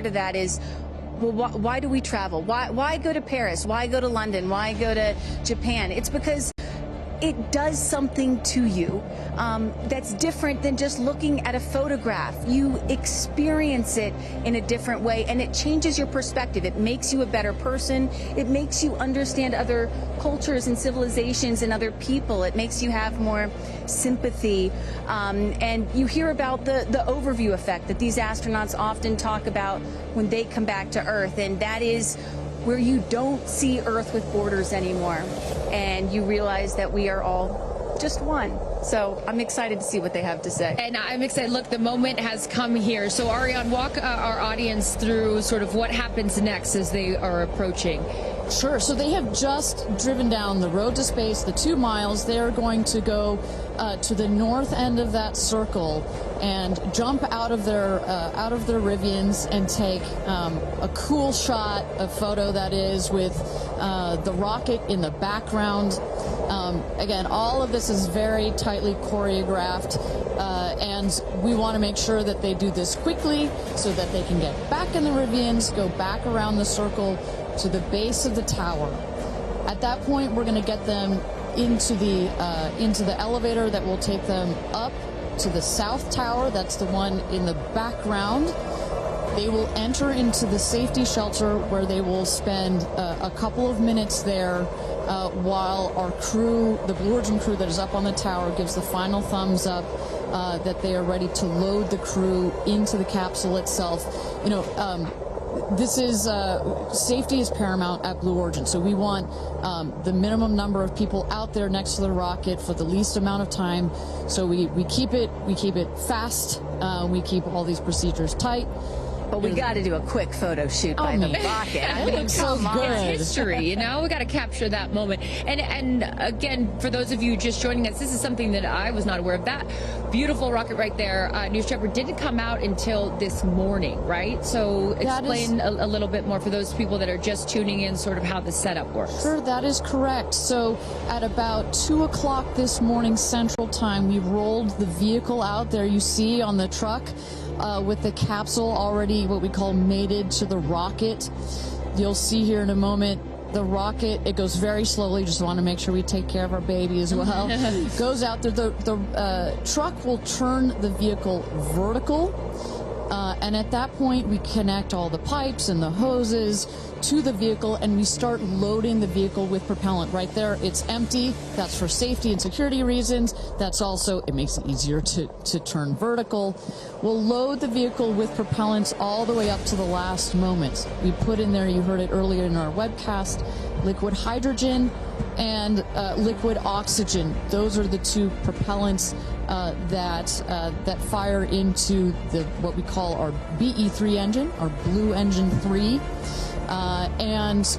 to that is, well, why do we travel? Why go to Paris? Why go to London? Why go to Japan? It's because it does something to you that's different than just looking at a photograph. You experience it in a different way, and it changes your perspective. It makes you a better person. It makes you understand other cultures and civilizations and other people. It makes you have more sympathy. And you hear about the overview effect that these astronauts often talk about when they come back to Earth, and that is where you don't see Earth with borders anymore, and you realize that we are all just one. So I'm excited to see what they have to say. And I'm excited. Look, the moment has come here. So Ariane, walk our audience through sort of what happens next as they are approaching. Sure. So they have just driven down the road to space, the 2 miles. They're going to go to the north end of that circle and jump out of their Rivians and take a cool shot, a photo that is, with the rocket in the background. Again, all of this is very tightly choreographed, and we want to make sure that they do this quickly so that they can get back in the Rivians, go back around the circle to the base of the tower. At that point, we're going to get them into the elevator that will take them up to the south tower. That's the one in the background. They will enter into the safety shelter, where they will spend a couple of minutes there while our crew, the Blue Origin crew that is up on the tower, gives the final thumbs up that they are ready to load the crew into the capsule itself. You know, this is safety is paramount at Blue Origin, so we want the minimum number of people out there next to the rocket for the least amount of time. So we keep it fast. We keep all these procedures tight. But we got to do a quick photo shoot by the rocket. I mean, so good. It's history, you know? We got to capture that moment. And again, for those of you just joining us, this is something that I was not aware of. That beautiful rocket right there, News Trevor, didn't come out until this morning, right? So explain a little bit more for those people that are just tuning in, sort of how the setup works. Sure, that is correct. So at about 2 o'clock this morning Central Time, we rolled the vehicle out there. You see on the truck, with the capsule already what we call mated to the rocket. You'll see here in a moment the rocket, it goes very slowly, just want to make sure we take care of our baby as well. Goes out there, the truck will turn the vehicle vertical, and at that point we connect all the pipes and the hoses to the vehicle, and we start loading the vehicle with propellant. Right there, it's empty. That's for safety and security reasons. That's also, it makes it easier to turn vertical. We'll load the vehicle with propellants all the way up to the last moment. We put in there, you heard it earlier in our webcast, liquid hydrogen and liquid oxygen. Those are the two propellants that fire into what we call our BE3 engine, our Blue Engine 3. And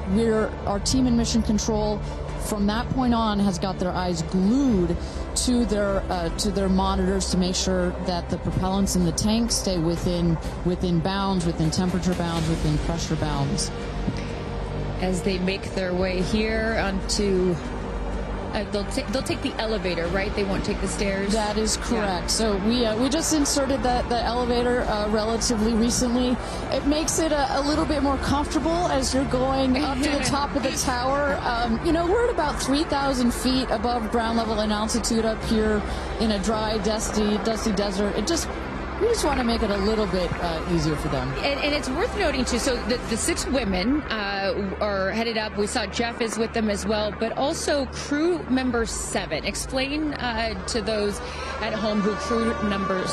our team in Mission Control from that point on has got their eyes glued to their monitors to make sure that the propellants in the tank stay within bounds, within temperature bounds, within pressure bounds. As they make their way here onto, they'll take the elevator, right? They won't take the stairs. That is correct. Yeah. So we just inserted the elevator relatively recently. It makes it a little bit more comfortable as you're going up to the top of the tower. You know, we're at about 3,000 feet above ground level in altitude up here in a dry, dusty desert. We just want to make it a little bit easier for them. And it's worth noting, too, so the 6 women are headed up. We saw Jeff is with them as well, but also crew member 7. Explain to those at home who crew member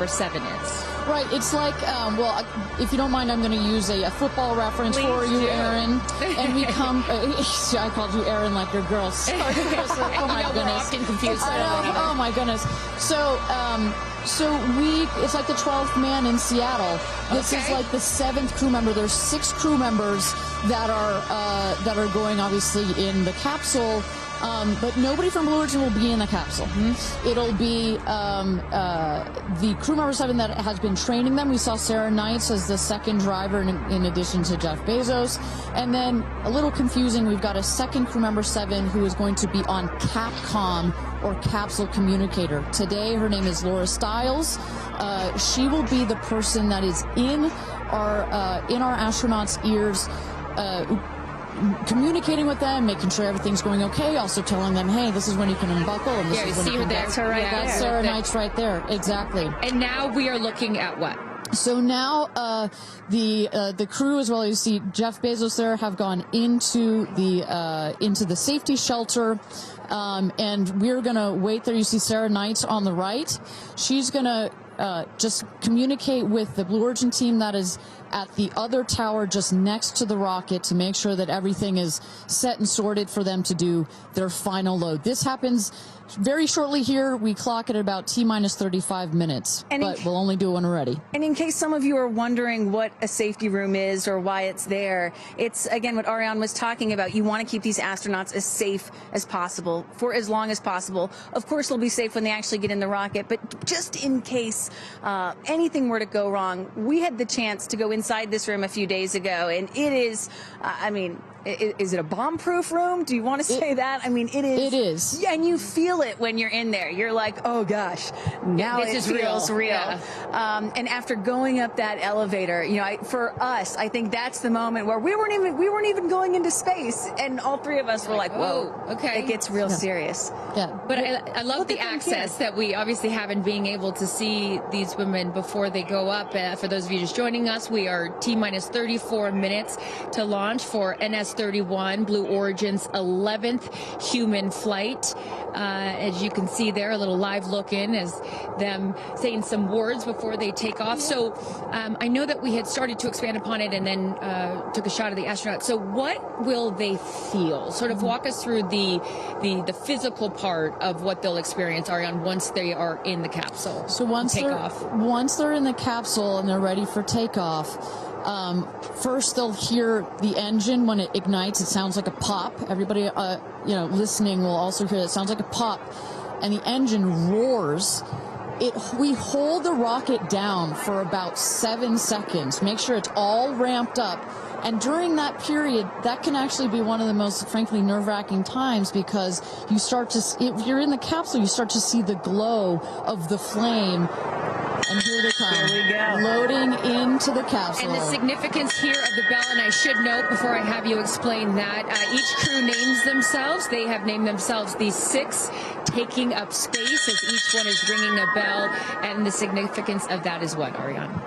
7 is. Right. It's like, well, if you don't mind, I'm going to use a football reference for you, Aaron. And we come, I called you Aaron like your girl. Sorry. Oh, my goodness. We're often confused. Oh, my goodness. So it's like the 12th man in Seattle. This is like the 7th crew member. There's 6 crew members that are going obviously in the capsule. But nobody from Blue Origin will be in the capsule. It'll be the crew member 7 that has been training them. We saw Sarah Knights as the second driver in addition to Jeff Bezos. And then, a little confusing, we've got a second crew member 7 who is going to be on Capcom, or capsule communicator. Today, her name is Laura Stiles. She will be the person that is in are in our astronauts' ears, communicating with them, making sure everything's going okay, also telling them, hey, this is when you can unbuckle, and this is when you can... That's her right there. That's Sarah Knight's right there, exactly. And now we are looking at what? So now the crew, as well as you see Jeff Bezos there, have gone into the safety shelter, and we're gonna wait there. You see Sarah Knight on the right. She's gonna just communicate with the Blue Origin team that is at the other tower just next to the rocket to make sure that everything is set and sorted for them to do their final load. This happens very shortly here. We clock it at about T-minus 35 minutes, but we'll only do one already. And in case some of you are wondering what a safety room is or why it's there, it's, again, what Ariane was talking about. You want to keep these astronauts as safe as possible for as long as possible. Of course, they'll be safe when they actually get in the rocket, but just in case anything were to go wrong, we had the chance to go inside this room a few days ago, and it is, I mean, is it a bomb-proof room? Do you want to say that? I mean, it is. It is. Yeah, and you feel it when you're in there. You're like, oh gosh, now this it is feels real. Yeah. And after going up that elevator, you know, for us, I think that's the moment where we weren't even going into space, and all three of us were like, whoa, okay, it gets real serious. Yeah. But I love the access that we obviously have in being able to see these women before they go up. For those of you just joining us, we are T-minus 34 minutes to launch for NS-31, Blue Origin's 11th human flight. As you can see there, a little live look in as them saying some words before they take off. So I know that we had started to expand upon it and then took a shot of the astronauts. So what will they feel? Sort of walk us through the physical part of what they'll experience, Ariane, once they are in the capsule. So once they're in the capsule and they're ready for takeoff, first they'll hear the engine when it ignites. It sounds like a pop. Everybody, listening will also hear that. It sounds like a pop, and the engine roars. We hold the rocket down for about 7 seconds. Make sure it's all ramped up. And during that period, that can actually be one of the most, frankly, nerve-wracking times, because you start to, if you're in the capsule, you start to see the glow of the flame. And here they come. Here we go. Loading into the capsule. And the significance here of the bell, and I should note before I have you explain that, each crew names themselves. They have named themselves the 6 taking up space, as each one is ringing a bell. And the significance of that is what, Ariane?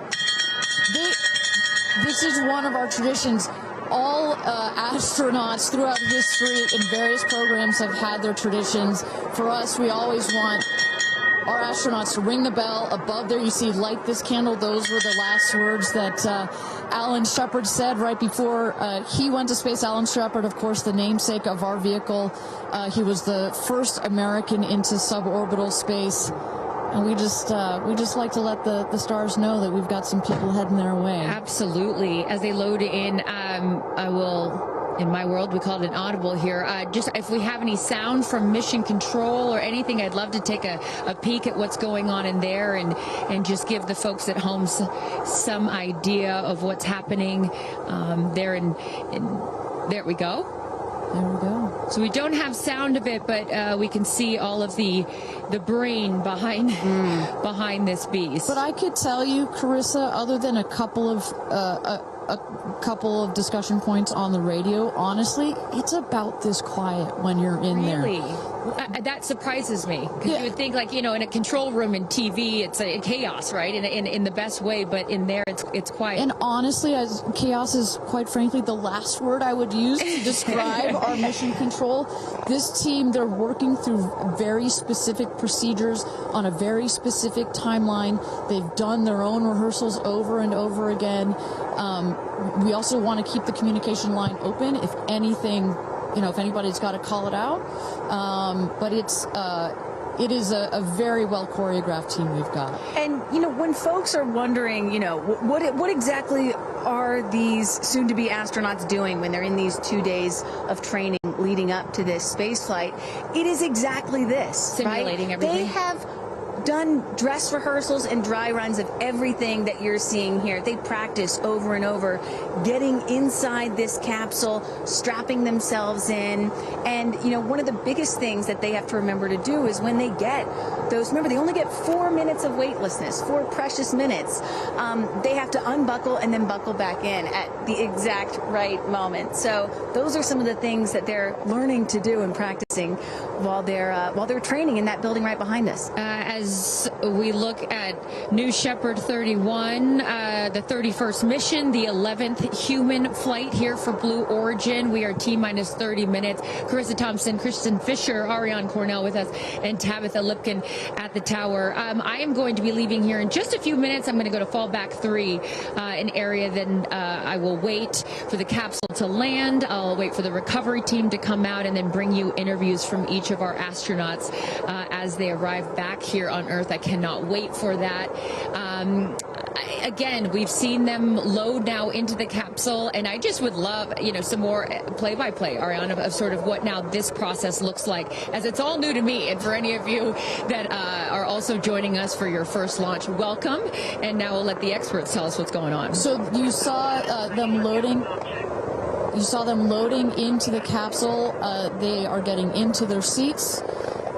This is one of our traditions. All astronauts throughout history in various programs have had their traditions. For us, we always want our astronauts to ring the bell. Above there, you see, light this candle. Those were the last words that Alan Shepard said right before he went to space. Alan Shepard, of course, the namesake of our vehicle. He was the first American into suborbital space. And we just like to let the stars know that we've got some people heading their way. Absolutely. As they load in, I will... In my world, we call it an audible here. Just if we have any sound from mission control or anything, I'd love to take a peek at what's going on in there and just give the folks at home some idea of what's happening there. There we go. There we go. So we don't have sound of it, but we can see all of the brain behind this beast. But I could tell you, Carissa, other than a couple of discussion points on the radio, honestly, it's about this quiet when you're in there. Really? That surprises me, because you would think, like, in a control room in TV, it's a chaos, right? In the best way, but in there, it's quiet. And honestly, chaos is, quite frankly, the last word I would use to describe our mission control. This team, they're working through very specific procedures on a very specific timeline. They've done their own rehearsals over and over again. We also want to keep the communication line open if anything, if anybody's got to call it out. But it is a very well choreographed team we've got. And, when folks are wondering, what exactly are these soon-to-be astronauts doing when they're in these 2 days of training leading up to this space flight, it is exactly this. Simulating everything. They have done dress rehearsals and dry runs of everything that you're seeing here. They practice over and over, getting inside this capsule, strapping themselves in. And, one of the biggest things that they have to remember to do is when they get those, remember, they only get 4 minutes of weightlessness, 4 precious minutes. They have to unbuckle and then buckle back in at the exact right moment. So those are some of the things that they're learning to do and practicing while they're training in that building right behind us. As we look at New Shepard 31, the 31st mission, the 11th human flight here for Blue Origin. We are T-minus 30 minutes. Carissa Thompson, Kristen Fisher, Ariane Cornell with us, and Tabitha Lipkin at the tower. I am going to be leaving here in just a few minutes. I'm going to go to fallback 3, an area. Then I will wait for the capsule to land. I'll wait for the recovery team to come out and then bring you interviews from each of our astronauts as they arrive back here on Earth. I cannot wait for that. Again, we've seen them load now into the capsule, and I just would love, some more play-by-play, Ariana, of sort of what now this process looks like, as it's all new to me. And for any of you that are also joining us for your first launch, welcome. And now we'll let the experts tell us what's going on. So you saw them loading. You saw them loading into the capsule. They are getting into their seats.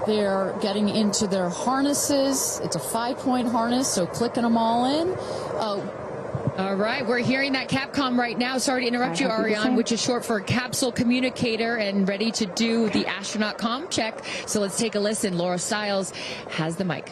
They're getting into their harnesses. It's a 5-point harness, so clicking them all in. All right, we're hearing that Capcom right now. Sorry to interrupt you, Ariane, which is short for capsule communicator, and ready to do the astronaut comm check. So let's take a listen. Laura Stiles has the mic.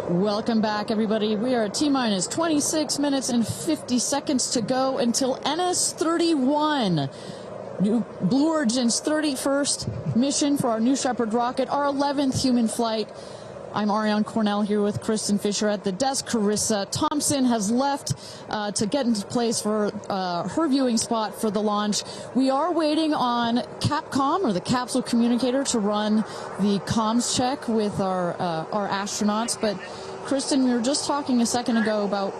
Welcome back, everybody. We are at T-minus 26 minutes and 50 seconds to go until NS-31, Blue Origin's 31st mission for our New Shepard rocket, our 11th human flight. I'm Ariane Cornell here with Kristen Fisher at the desk. Carissa Thompson has left to get into place for her viewing spot for the launch. We are waiting on Capcom, or the capsule communicator, to run the comms check with our astronauts. But Kristen, we were just talking a second ago about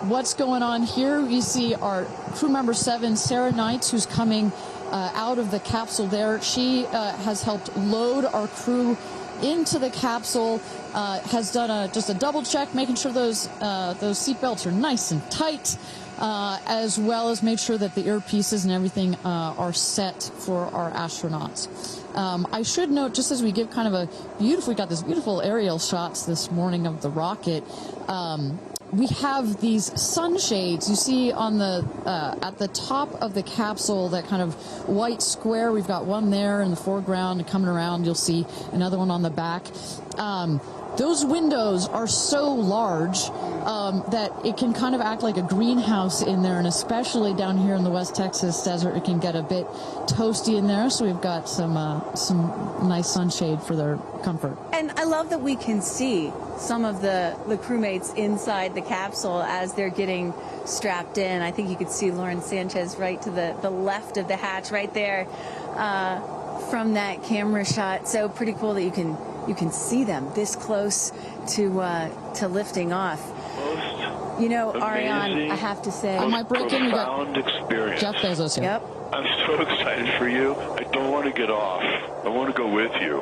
what's going on here. You see our crew member 7, Sarah Knights, who's coming out of the capsule there. She has helped load our crew into the capsule, has done just a double check, making sure those seatbelts are nice and tight, as well as make sure that the earpieces and everything are set for our astronauts. I should note, just as we give kind of we got this beautiful aerial shots this morning of the rocket. We have these sunshades you see on the at the top of the capsule, that kind of white square. We've got one there in the foreground, and coming around you'll see another one on the back. Those windows are so large that it can kind of act like a greenhouse in there, and especially down here in the West Texas desert, it can get a bit toasty in there. So we've got some nice sunshade for their comfort. And I love that we can see some of the crewmates inside the capsule as they're getting strapped in. I think you could see Lauren Sanchez right to the left of the hatch right there from that camera shot. So pretty cool that you can see them this close to lifting off. You know, Ariane, I have to say, I might break in. We got experience. Jeff Bezos here. Yep. I'm so excited for you. I don't want to get off. I want to go with you.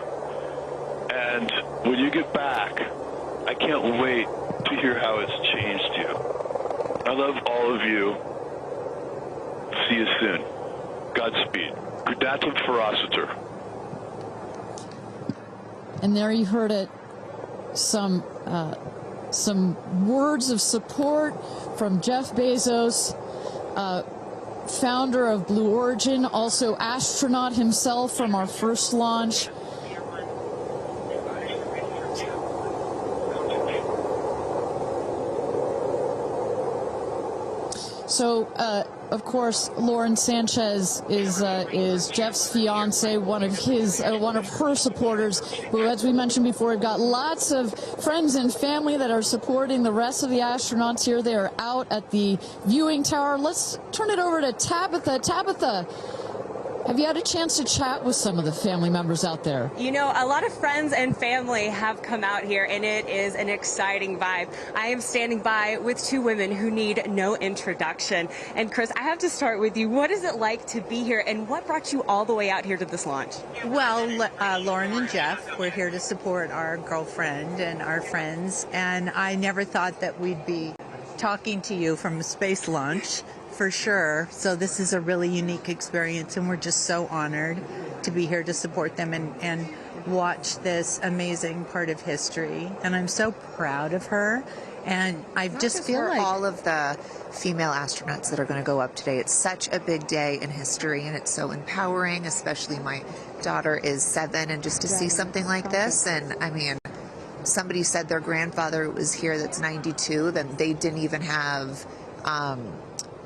And when you get back, I can't wait to hear how it's changed you. I love all of you. See you soon. Godspeed. Gradatum ferociter. And there you heard it. Some words of support from Jeff Bezos, founder of Blue Origin, also astronaut himself from our first launch. So, of course, Lauren Sanchez is Jeff's fiance, one of her supporters. But as we mentioned before, we've got lots of friends and family that are supporting the rest of the astronauts here. They are out at the viewing tower. Let's turn it over to Tabitha. Tabitha, have you had a chance to chat with some of the family members out there? You know, a lot of friends and family have come out here, and it is an exciting vibe. I am standing by with two women who need no introduction. And Chris, I have to start with you. What is it like to be here, and what brought you all the way out here to this launch? Well, Lauren and Jeff, we're here to support our girlfriend and our friends, and I never thought that we'd be talking to you from a space launch. For sure. So this is a really unique experience, and we're just so honored to be here to support them and watch this amazing part of history. And I'm so proud of her. And I just feel like all of the female astronauts that are going to go up today. It's such a big day in history, and it's so empowering, especially my daughter is 7, and just to see something like this. And I mean, somebody said their grandfather was here that's 92, that they didn't even have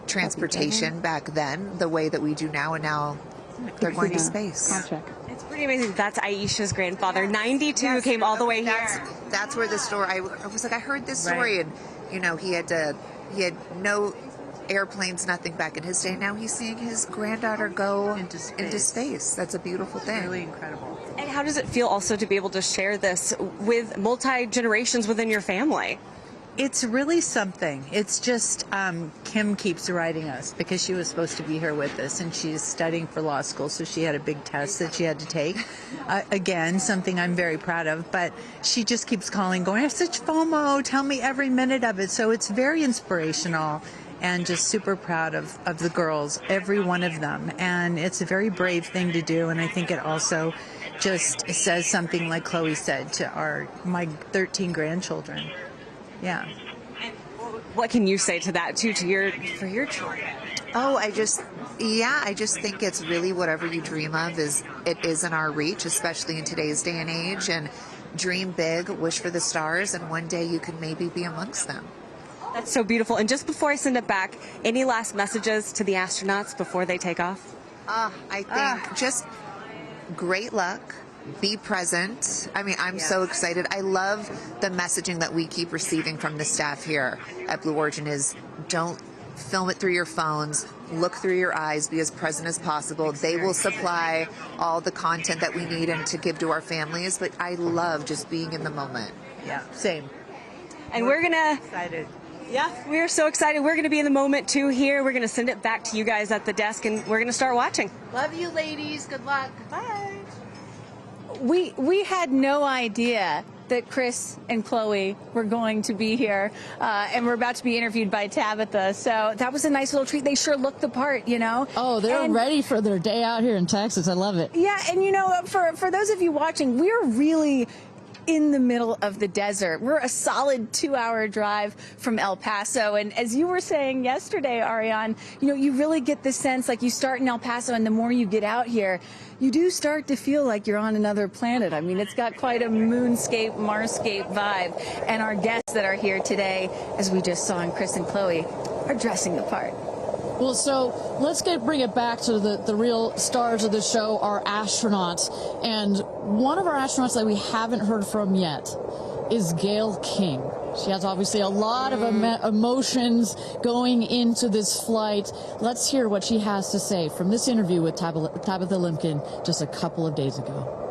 transportation back then the way that we do now, and now they're going to space. It's pretty amazing. That's Aisha's grandfather, 92, came all the way here. That's where the story, I was like, I heard this story, and you know, he had no airplanes, nothing back in his day. Now he's seeing his granddaughter go into space. That's a beautiful thing. It's really incredible. And how does it feel also to be able to share this with multi-generations within your family? It's really something. It's just Kim keeps writing us because she was supposed to be here with us, and she's studying for law school, so she had a big test that she had to take. Again, something I'm very proud of, but she just keeps calling, going, I have such FOMO, tell me every minute of it. So it's very inspirational, and just super proud of the girls, every one of them. And it's a very brave thing to do, and I think it also just says something, like Chloe said, to my 13 grandchildren. Yeah. And what can you say to that too, for your children? Oh, I just think it's really whatever you dream of is in our reach, especially in today's day and age. And dream big, wish for the stars, and one day you can maybe be amongst them. That's so beautiful. And just before I send it back, any last messages to the astronauts before they take off? I think just great luck. Be present. I mean, I'm so excited. I love the messaging that we keep receiving from the staff here at Blue Origin is don't film it through your phones, look through your eyes, be as present as possible. They will supply all the content that we need and to give to our families, but I love just being in the moment. Yeah, same. And we're gonna excited. Yeah, we're so excited. We're going to be in the moment too here. We're going to send it back to you guys at the desk, and we're going to start watching. Love you, ladies. Good luck. Bye. we had no idea that Chris and Chloe were going to be here, and we're about to be interviewed by Tabitha. So that was a nice little treat. They sure looked the part, you know. Oh, they're ready for their day out here in Texas. I love it. Yeah, and you know, for those of you watching, we're really in the middle of the desert. We're a solid 2-hour drive from El Paso. And as you were saying yesterday, Ariane, you know, you really get the sense like you start in El Paso and the more you get out here, you do start to feel like you're on another planet. I mean, it's got quite a moonscape, Marscape vibe. And our guests that are here today, as we just saw in Chris and Chloe, are dressing the part. Well, so let's bring it back to the real stars of the show, our astronauts. And one of our astronauts that we haven't heard from yet is Gayle King. She has obviously a lot of emotions going into this flight. Let's hear what she has to say from this interview with Tabitha Limkin just a couple of days ago.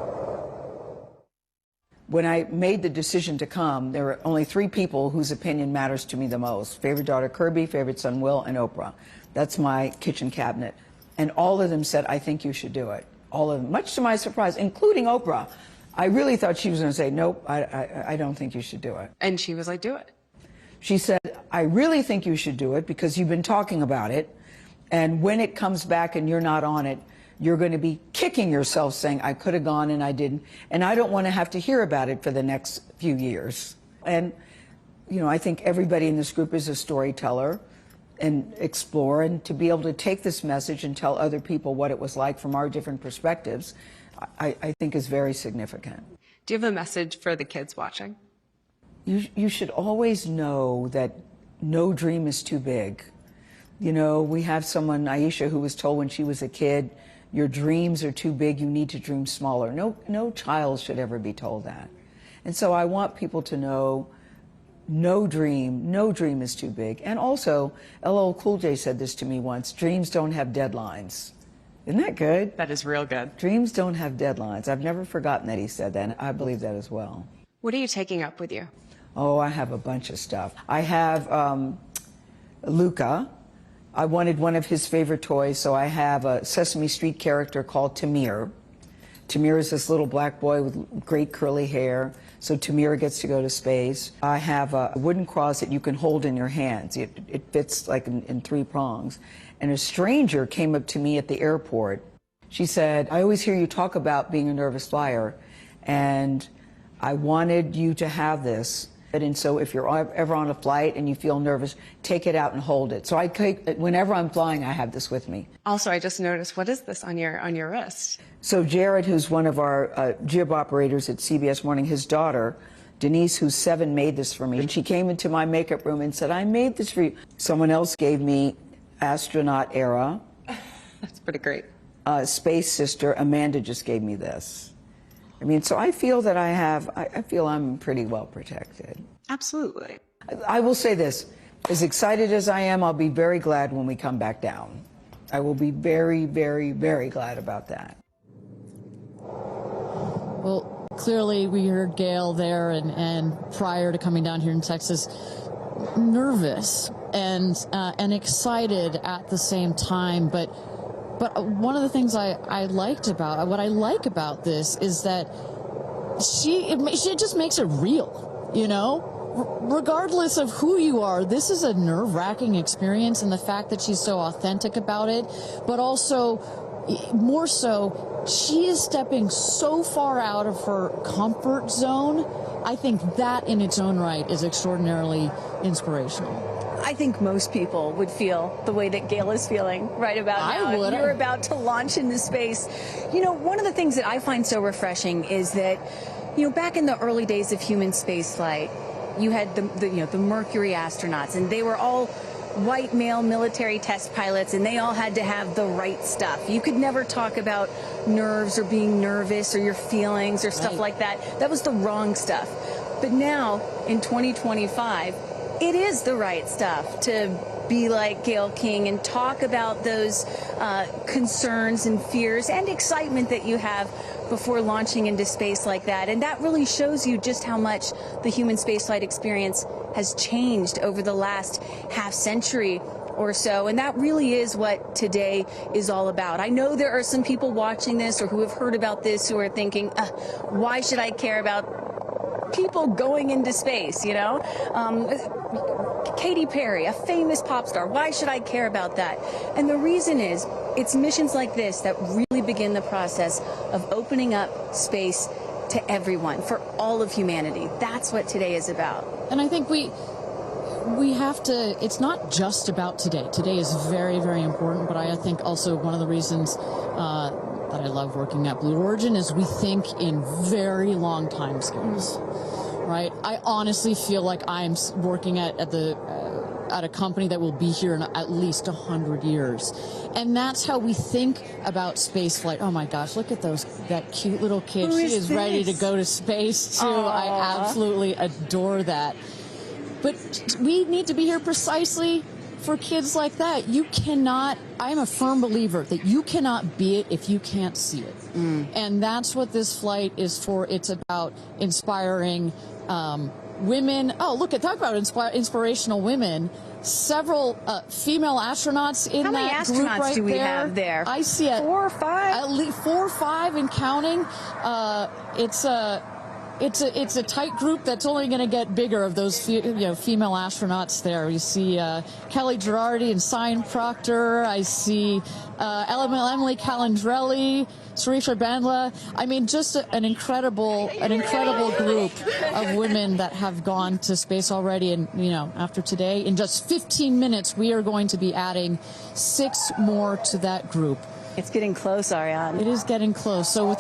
When I made the decision to come, there were only 3 people whose opinion matters to me the most. Favorite daughter Kirby, favorite son Will, and Oprah. That's my kitchen cabinet. And all of them said, I think you should do it. All of them, much to my surprise, including Oprah. I really thought she was going to say, nope, I don't think you should do it. And she was like, do it. She said, I really think you should do it because you've been talking about it. And when it comes back and you're not on it, you're going to be kicking yourself saying, I could have gone and I didn't. And I don't want to have to hear about it for the next few years. And, you know, I think everybody in this group is a storyteller and explore, and to be able to take this message and tell other people what it was like from our different perspectives, I think is very significant. Do you have a message for the kids watching? You should always know that no dream is too big. You know, we have someone, Aisha, who was told when she was a kid, your dreams are too big, you need to dream smaller. No child should ever be told that. And so I want people to know no dream is too big. And also, LL Cool J said this to me once, dreams don't have deadlines. Isn't that good? That is real good. Dreams don't have deadlines. I've never forgotten that he said that, and I believe that as well. What are you taking up with you? Oh, I have a bunch of stuff. I have Luca. I wanted one of his favorite toys, so I have a Sesame Street character called Tamir. Tamir is this little black boy with great curly hair, so Tamir gets to go to space. I have a wooden cross that you can hold in your hands. It fits like in 3 prongs. And a stranger came up to me at the airport. She said, I always hear you talk about being a nervous flyer, and I wanted you to have this. And so if you're ever on a flight and you feel nervous, take it out and hold it. So whenever I'm flying, I have this with me. Also, I just noticed, what is this on your wrist? So Jared, who's one of our jib operators at CBS Morning, his daughter, Denise, who's 7, made this for me. And she came into my makeup room and said, I made this for you. Someone else gave me astronaut era. That's pretty great. Space sister, Amanda, just gave me this. I mean, so I feel that I feel I'm pretty well protected. Absolutely. I will say this, as excited as I am, I'll be very glad when we come back down. I will be very, very, very glad about that. Well, clearly we heard Gayle there and prior to coming down here in Texas, nervous and excited at the same time, but one of the things I like about this is that she just makes it real, you know? Regardless of who you are, this is a nerve-wracking experience, and the fact that she's so authentic about it, but also, more so, she is stepping so far out of her comfort zone. I think that in its own right is extraordinarily inspirational. I think most people would feel the way that Gayle is feeling right about now. I would. You're about to launch into space. You know, one of the things that I find so refreshing is that, you know, back in the early days of human spaceflight, you had the Mercury astronauts, and they were all white male military test pilots, and they all had to have the right stuff. You could never talk about nerves or being nervous or your feelings or stuff like that. That was the wrong stuff. But now, in 2025, it is the right stuff to be like Gayle King and talk about those concerns and fears and excitement that you have before launching into space like that. And that really shows you just how much the human spaceflight experience has changed over the last half century. or so. And that really is what today is all about. I know there are some people watching this or who have heard about this who are thinking, why should I care about people going into space, you know? Katy Perry, a famous pop star, why should I care about that? And the reason is, it's missions like this that really begin the process of opening up space to everyone, for all of humanity. That's what today is about. And I think we have to, it's not just about today. Today is very, very important, but I think also one of the reasons that I love working at Blue Origin is we think in very long time scales, right? I honestly feel like I'm working at a company that will be here in at least 100 years. And that's how we think about space flight. Oh my gosh, look at that cute little kid. She is ready to go to space too. Aww. I absolutely adore that. But we need to be here precisely for kids like that. You cannot, I'm a firm believer that you cannot be it if you can't see it. And that's what this flight is for. It's about inspiring women. Oh, look, talk about inspirational women. Several female astronauts in that group right there. How many astronauts do we have there? I see it. 4 or 5? At least 4 or 5 and counting. It's a tight group that's only going to get bigger of those female astronauts there. You see Kelly Girardi and Cyan Proctor. I see Emily Calandrelli, Sarisha Bandla. I mean, just an incredible group of women that have gone to space already. And after today, in just 15 minutes, we are going to be adding 6 more to that group. It's getting close, Ariane. It is getting close. So with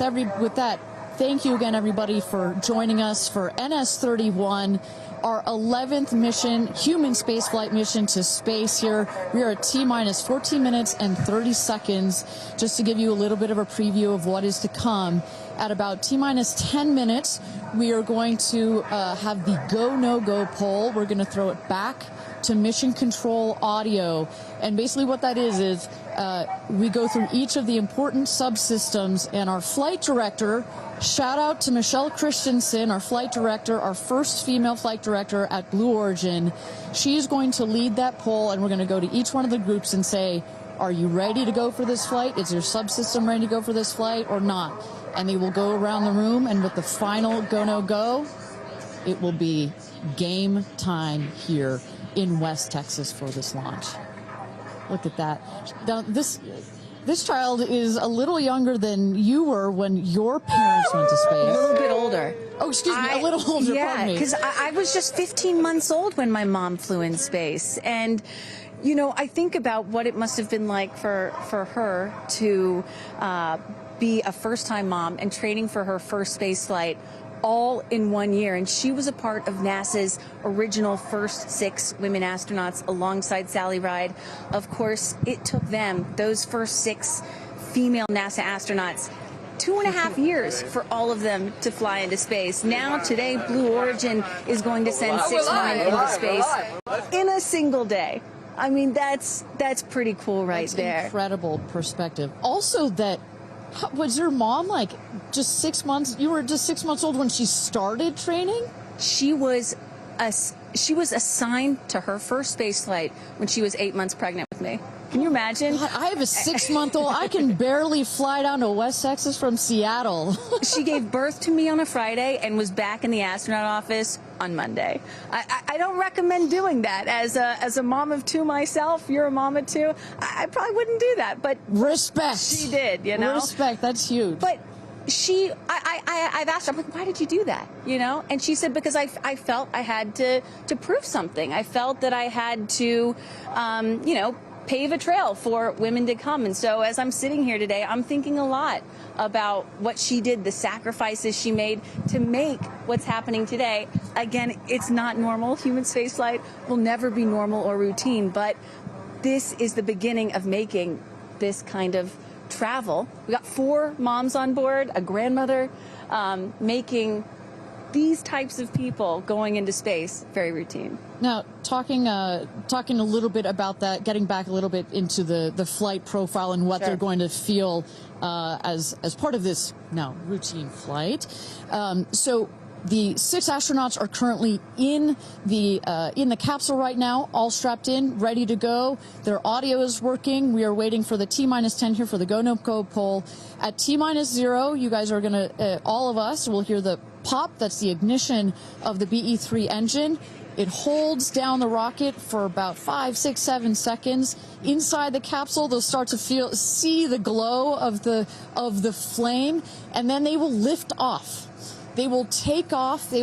that. Thank you again, everybody, for joining us for NS-31, our 11th mission, human spaceflight mission to space here. We are at T-minus 14 minutes and 30 seconds. Just to give you a little bit of a preview of what is to come, at about T-minus 10 minutes, we are going to have the go, no-go poll. We're going to throw it back to mission control audio. And basically what that is we go through each of the important subsystems, and our flight director, shout out to Michelle Christensen, our flight director, our first female flight director at Blue Origin. She's going to lead that poll, and we're going to go to each one of the groups and say, are you ready to go for this flight? Is your subsystem ready to go for this flight or not? And they will go around the room, and with the final go, no go, it will be game time here in West Texas for this launch. Look at that. Now, this child is a little younger than you were when your parents went to space. A little bit older. Oh, excuse me, a little older, yeah, because I was just 15 months old when my mom flew in space. And, I think about what it must have been like for her to be a first-time mom and training for her first space flight all in 1 year. And she was a part of NASA's original first 6 women astronauts alongside Sally Ride. Of course, it took them, those first 6 female NASA astronauts, 2.5 years for all of them to fly into space. Now, today, Blue Origin is going to send 6 women into space in a single day. I mean, that's pretty cool right there. Incredible perspective. Also, was your mom just 6 months? You were just 6 months old when she started training? She was assigned to her first space flight when she was 8 months pregnant with me. Can you imagine? God, I have a 6-month-old. I can barely fly down to West Texas from Seattle. She gave birth to me on a Friday and was back in the astronaut office on Monday. I don't recommend doing that. As a mom of 2 myself, you're a mom of 2, I probably wouldn't do that. But respect. She did, Respect, that's huge. But I've asked her, I'm like, why did you do that? And she said, because I felt I had to prove something. I felt that I had to, pave a trail for women to come. And so as I'm sitting here today, I'm thinking a lot about what she did, the sacrifices she made to make what's happening today. Again, it's not normal. Human spaceflight will never be normal or routine, but this is the beginning of making this kind of travel. We got 4 moms on board, a grandmother, making these types of people going into space very routine. Now, talking a little bit about that, getting back a little bit into the flight profile and what they're going to feel as part of this now routine flight. So The 6 astronauts are currently in the capsule right now, all strapped in, ready to go. Their audio is working. We are waiting for the T-10 here for the go no go poll. At T-0, you guys are going to, all of us will hear the pop. That's the ignition of the BE-3 engine. It holds down the rocket for about 5, 6, 7 seconds. Inside the capsule, they'll start to see the glow of the flame, and then they will lift off. They will take off. They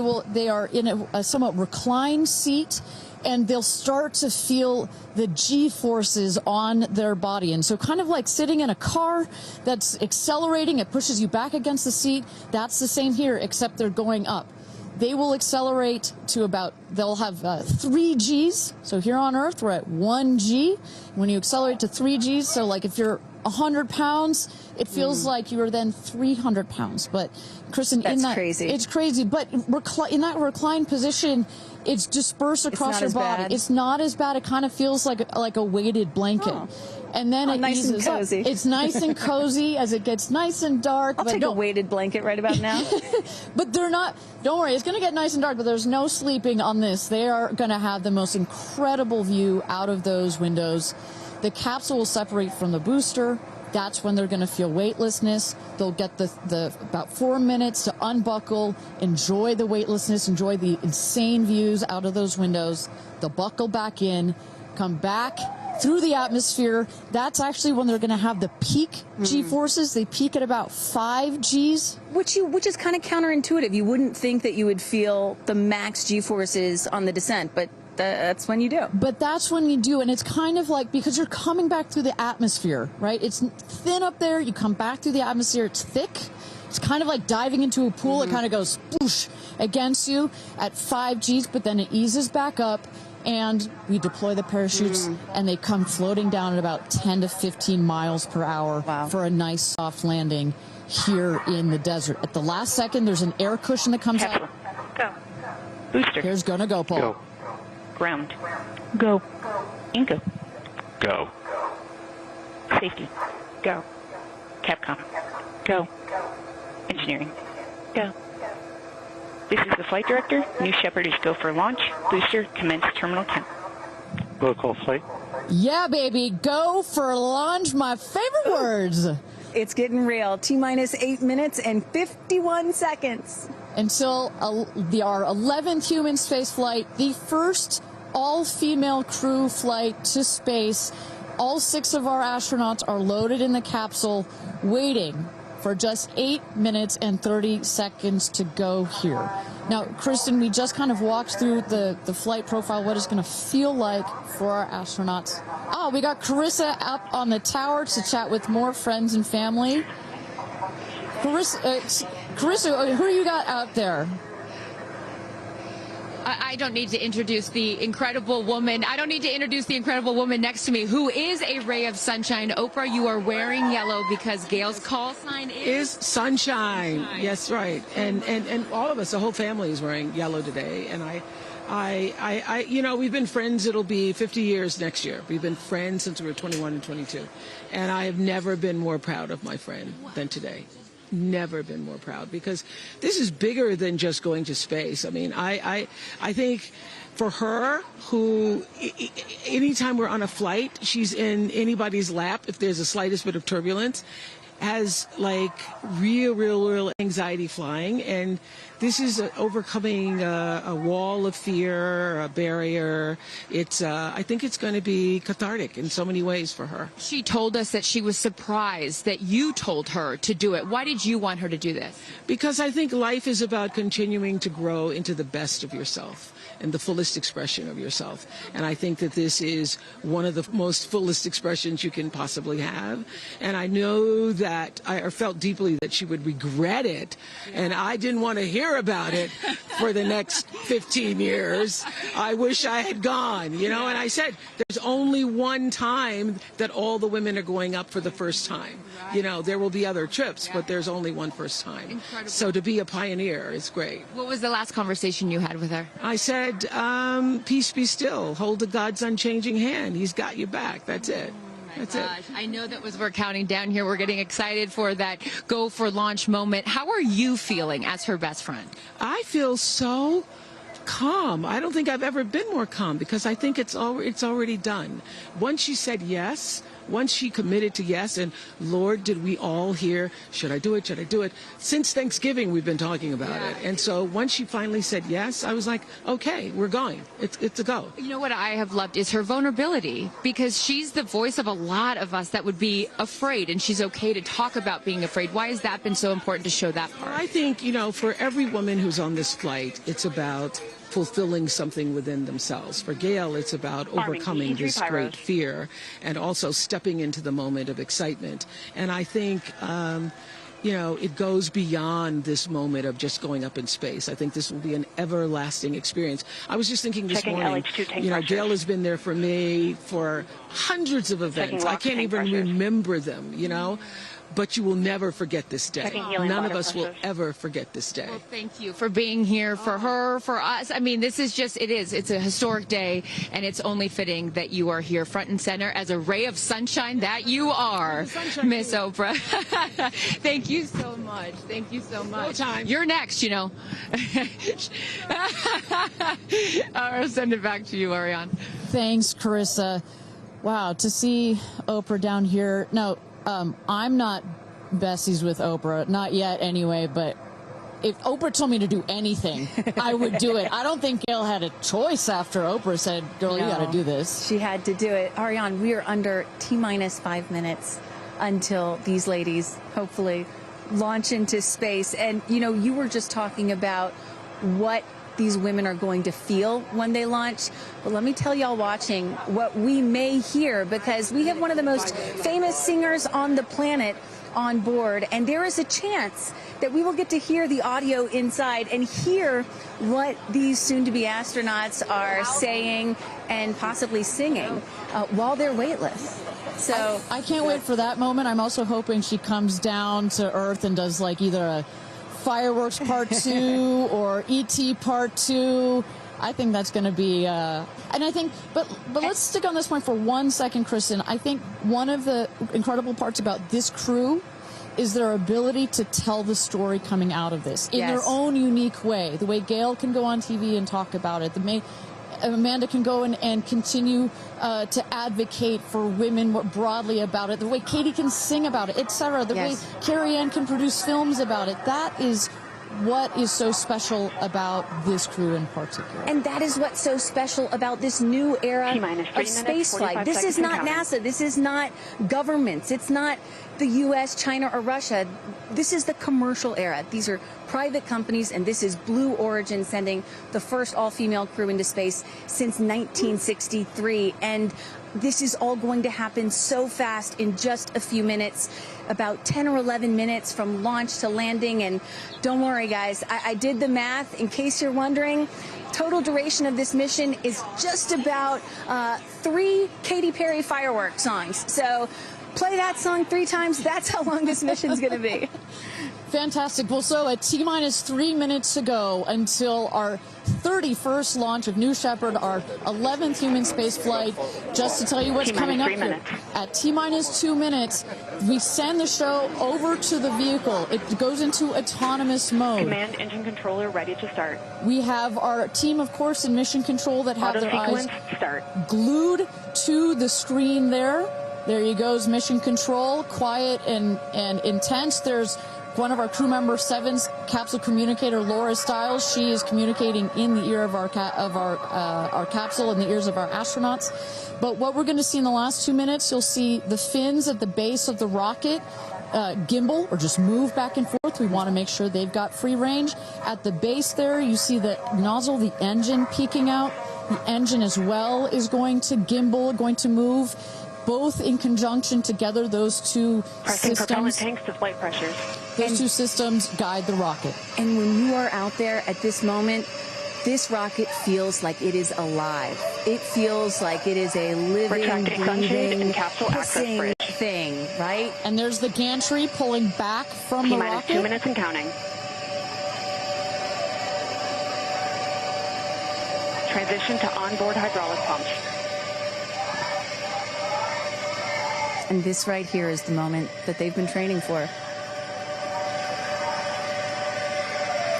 are in a somewhat reclined seat, and they'll start to feel the G-forces on their body. And so kind of like sitting in a car that's accelerating, it pushes you back against the seat. That's the same here, except they're going up. They will accelerate to they'll have 3 Gs. So here on Earth, we're at 1 G. When you accelerate to 3 Gs, so like if you're 100 pounds, it feels like you are then 300 pounds. But Kristen, crazy. It's crazy. But in that reclined position, it's dispersed across your body. Bad. It's not as bad. It kind of feels like a weighted blanket. Oh. And then it nice eases and cozy. up. It's nice and cozy as it gets nice and dark. I'll take a weighted blanket right about now. But they're not, don't worry, it's going to get nice and dark, but there's no sleeping on this. They are going to have the most incredible view out of those windows. The capsule will separate from the booster. That's when they're going to feel weightlessness. They'll get the about 4 minutes to unbuckle, enjoy the weightlessness, enjoy the insane views out of those windows. They'll buckle back in, come back through the atmosphere. That's actually when they're going to have the peak G-forces. They peak at about 5 Gs. Which is kind of counterintuitive. You wouldn't think that you would feel the max G-forces on the descent, but that's when you do. But that's when you do, and it's kind of like, because you're coming back through the atmosphere, right? It's thin up there. You come back through the atmosphere. It's thick. It's kind of like diving into a pool. It kind of goes whoosh against you at 5 Gs, but then it eases back up. And we deploy the parachutes, and they come floating down at about 10 to 15 miles per hour for a nice soft landing here in the desert. At the last second, there's an air cushion that comes out. Go. Booster. Here's go, Paul. Go. Ground. Go. And go. Go. Safety. Go. Capcom. Go. Engineering. Go. This is the flight director. New Shepard is go for launch. Booster, commence terminal count. Protocol flight. Yeah, baby. Go for launch. My favorite words. It's getting real. T-minus 8 minutes and 51 seconds. Until our 11th human space flight, the first all-female crew flight to space. All 6 of our astronauts are loaded in the capsule, waiting for just 8 minutes and 30 seconds to go here. Now, Kristen, we just kind of walked through the flight profile, what it's going to feel like for our astronauts. Oh, we got Carissa up on the tower to chat with more friends and family. Carissa, who you got out there? I don't need to introduce the incredible woman. I don't need to introduce the incredible woman next to me, who is a ray of sunshine. Oprah, you are wearing yellow because Gayle's call sign is sunshine. Yes, right. And all of us, the whole family is wearing yellow today. And I you know, we've been friends. It'll be 50 years next year. We've been friends since we were 21 and 22. And I have never been more proud of my friend than today. Never been more proud, because this is bigger than just going to space. I mean, I think for her, who anytime we're on a flight, she's in anybody's lap if there's the slightest bit of turbulence, has like real anxiety flying, and this is overcoming a wall of fear, a barrier. It's I think it's going to be cathartic in so many ways for her. She told us that she was surprised that you told her to do it. Why did you want her to do this? Because I think life is about continuing to grow into the best of yourself and the fullest expression of yourself. And I think that this is one of the most fullest expressions you can possibly have. And I know that I felt deeply that she would regret it. And I didn't want to hear about it for the next 15 years. I wish I had gone, you know. And I said, there's only one time that all the women are going up for the first time. You know, there will be other trips, but there's only one first time. Incredible. So to be a pioneer is great. What was the last conversation you had with her? I said, peace be still. Hold the God's unchanging hand. He's got your back. That's it. That's it. I know that as we're counting down here, we're getting excited for that go for launch moment. How are you feeling as her best friend? I feel so calm. I don't think I've ever been more calm because I think it's already done. Once she said yes, once she committed to yes, and Lord, did we all hear, should I do it? Should I do it? Since Thanksgiving, we've been talking about it. And so once she finally said yes, I was like, okay, we're going. It's a go. You know what I have loved is her vulnerability, because she's the voice of a lot of us that would be afraid, and she's okay to talk about being afraid. Why has that been so important to show that part? I think, you know, for every woman who's on this flight, it's about fulfilling something within themselves. For Gayle, it's about overcoming this great fear and also stepping into the moment of excitement. And I think, you know, it goes beyond this moment of just going up in space. I think this will be an everlasting experience. I was just thinking this morning, you know, Gayle has been there for me for hundreds of events. I can't even remember them, you know. But you will never forget this day. None of us will ever forget this day. Well, thank you for being here, for her, for us. I mean, this is just, it's a historic day, and it's only fitting that you are here front and center as a ray of sunshine that you are, Miss Oprah. Thank you so much. Thank you so much. No time. You're next, you know. I'll send it back to you, Ariane. Thanks, Carissa. Wow, to see Oprah down here. No, I'm not besties with Oprah, not yet anyway, but if Oprah told me to do anything, I would do it. I don't think Gayle had a choice after Oprah said, girl, you got to do this. She had to do it. Ariane, we are under T-minus 5 minutes until these ladies hopefully launch into space. And, you know, you were just talking about what these women are going to feel when they launch. But let me tell y'all watching what we may hear, because we have one of the most famous singers on the planet on board, and there is a chance that we will get to hear the audio inside and hear what these soon-to-be astronauts are saying and possibly singing while they're weightless. So I can't wait for that moment. I'm also hoping she comes down to Earth and does like either a Fireworks Part 2 or E.T. Part 2. I think that's going to be, and I think, but let's stick on this point for 1 second, Kristen. I think one of the incredible parts about this crew is their ability to tell the story coming out of this in their own unique way. The way Gayle can go on TV and talk about it, Amanda can go and continue to advocate for women more broadly about it, the way Katy can sing about it, etc., the way Kerianne can produce films about it. That is what is so special about this crew in particular. And that is what's so special about this new era of spaceflight. This is not NASA. This is not governments. It's not the U.S., China, or Russia. This is the commercial era. These are private companies, and this is Blue Origin sending the first all-female crew into space since 1963. And this is all going to happen so fast in just a few minutes, about 10 or 11 minutes from launch to landing. And don't worry, guys, I did the math. In case you're wondering, total duration of this mission is just about 3 Katy Perry fireworks songs. So play that song 3 times. That's how long this mission's going to be. Fantastic. Well, so at T-minus 3 minutes to go until our 31st launch of New Shepard, our 11th human space flight. Just to tell you what's coming up here. At T-minus 2 minutes, we send the show over to the vehicle. It goes into autonomous mode. Command engine controller ready to start. We have our team, of course, in mission control that have their eyes glued to the screen there. There you goes, mission control, quiet and intense. There's one of our crew member 7's capsule communicator, Laura Stiles. She is communicating in the ear of our capsule, in the ears of our astronauts. But what we're going to see in the last 2 minutes, you'll see the fins at the base of the rocket gimbal or just move back and forth. We want to make sure they've got free range. At the base there, you see the nozzle, the engine peeking out. The engine as well is going to gimbal, going to move. Both in conjunction together, those two systems. Propellant tanks to flight pressures. Those two systems guide the rocket. And when you are out there at this moment, this rocket feels like it is alive. It feels like it is a living, breathing, hissing thing, right? And there's the gantry pulling back from the rocket. T-minus 2 minutes and counting. Transition to onboard hydraulic pumps. And this right here is the moment that they've been training for.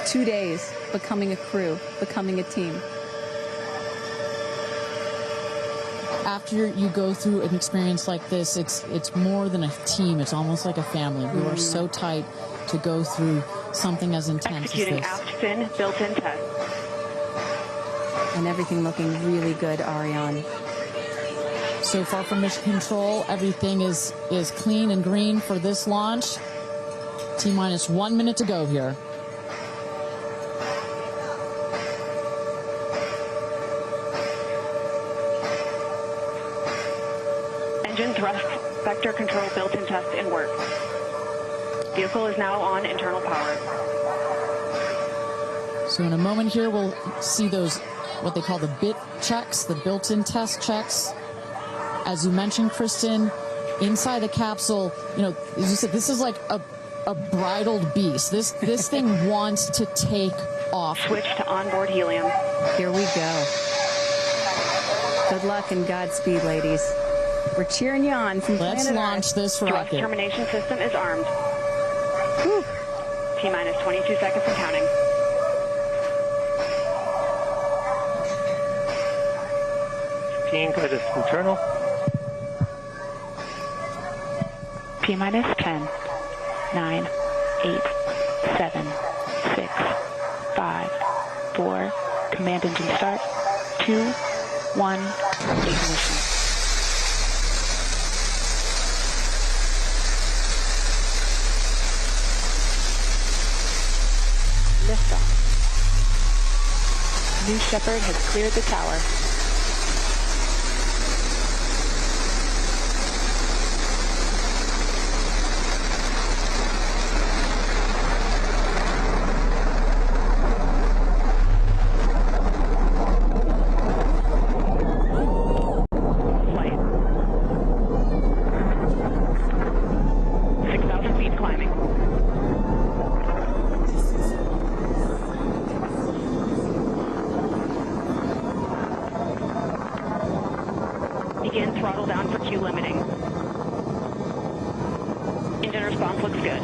2 days, becoming a crew, becoming a team. After you go through an experience like this, it's more than a team. It's almost like a family. You are so tight to go through something as intense Executing as this. aft fin built-in test. And everything looking really good, Ariane. So far from mission control, everything is clean and green for this launch. T-minus 1 minute to go here. Engine thrust vector control built-in test in work. Vehicle is now on internal power. So in a moment here, we'll see those, what they call the bit checks, the built-in test checks. As you mentioned, Kristen, inside the capsule, you know, as you said, this is like a bridled beast. This thing wants to take off. Switch to onboard helium. Here we go. Good luck and Godspeed, ladies. We're cheering you on from Let's planet launch Earth. this Thrust rocket. termination system is armed. T-minus 22 seconds and counting. Guidance internal. T-minus 10, 9, 8, 7, 6, 5, 4, command engine start, 2, 1, ignition. Liftoff. New Shepard has cleared the tower. Flight. 6,000 feet climbing. Begin throttle down for Q limiting. Engine response looks good.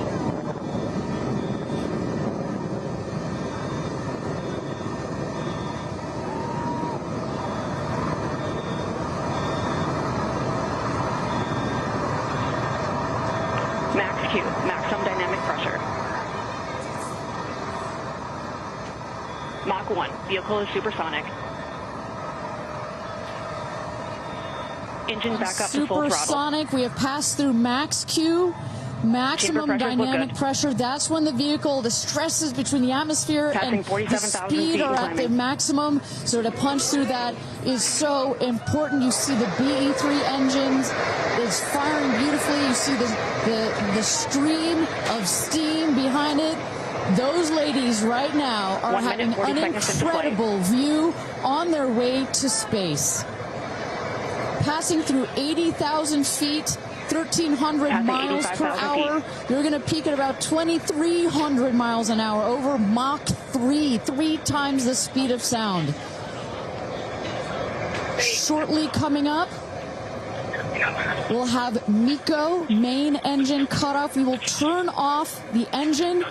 Max Q, maximum dynamic pressure. Mach 1, vehicle is supersonic. Engine back up to full throttle. Supersonic, we have passed through max Q, maximum dynamic pressure. That's when the vehicle, the stresses between the atmosphere and the speed are at the maximum. So to punch through that is so important. You see the BE3 engines is firing beautifully. You see the stream of steam behind it. Those ladies right now are having an incredible view on their way to space. Passing through 80,000 feet, 1,300 miles per hour. You're going to peak at about 2,300 miles an hour over Mach 3, 3 times the speed of sound. Shortly coming up, we'll have MECO, main engine cutoff. We will turn off the engine,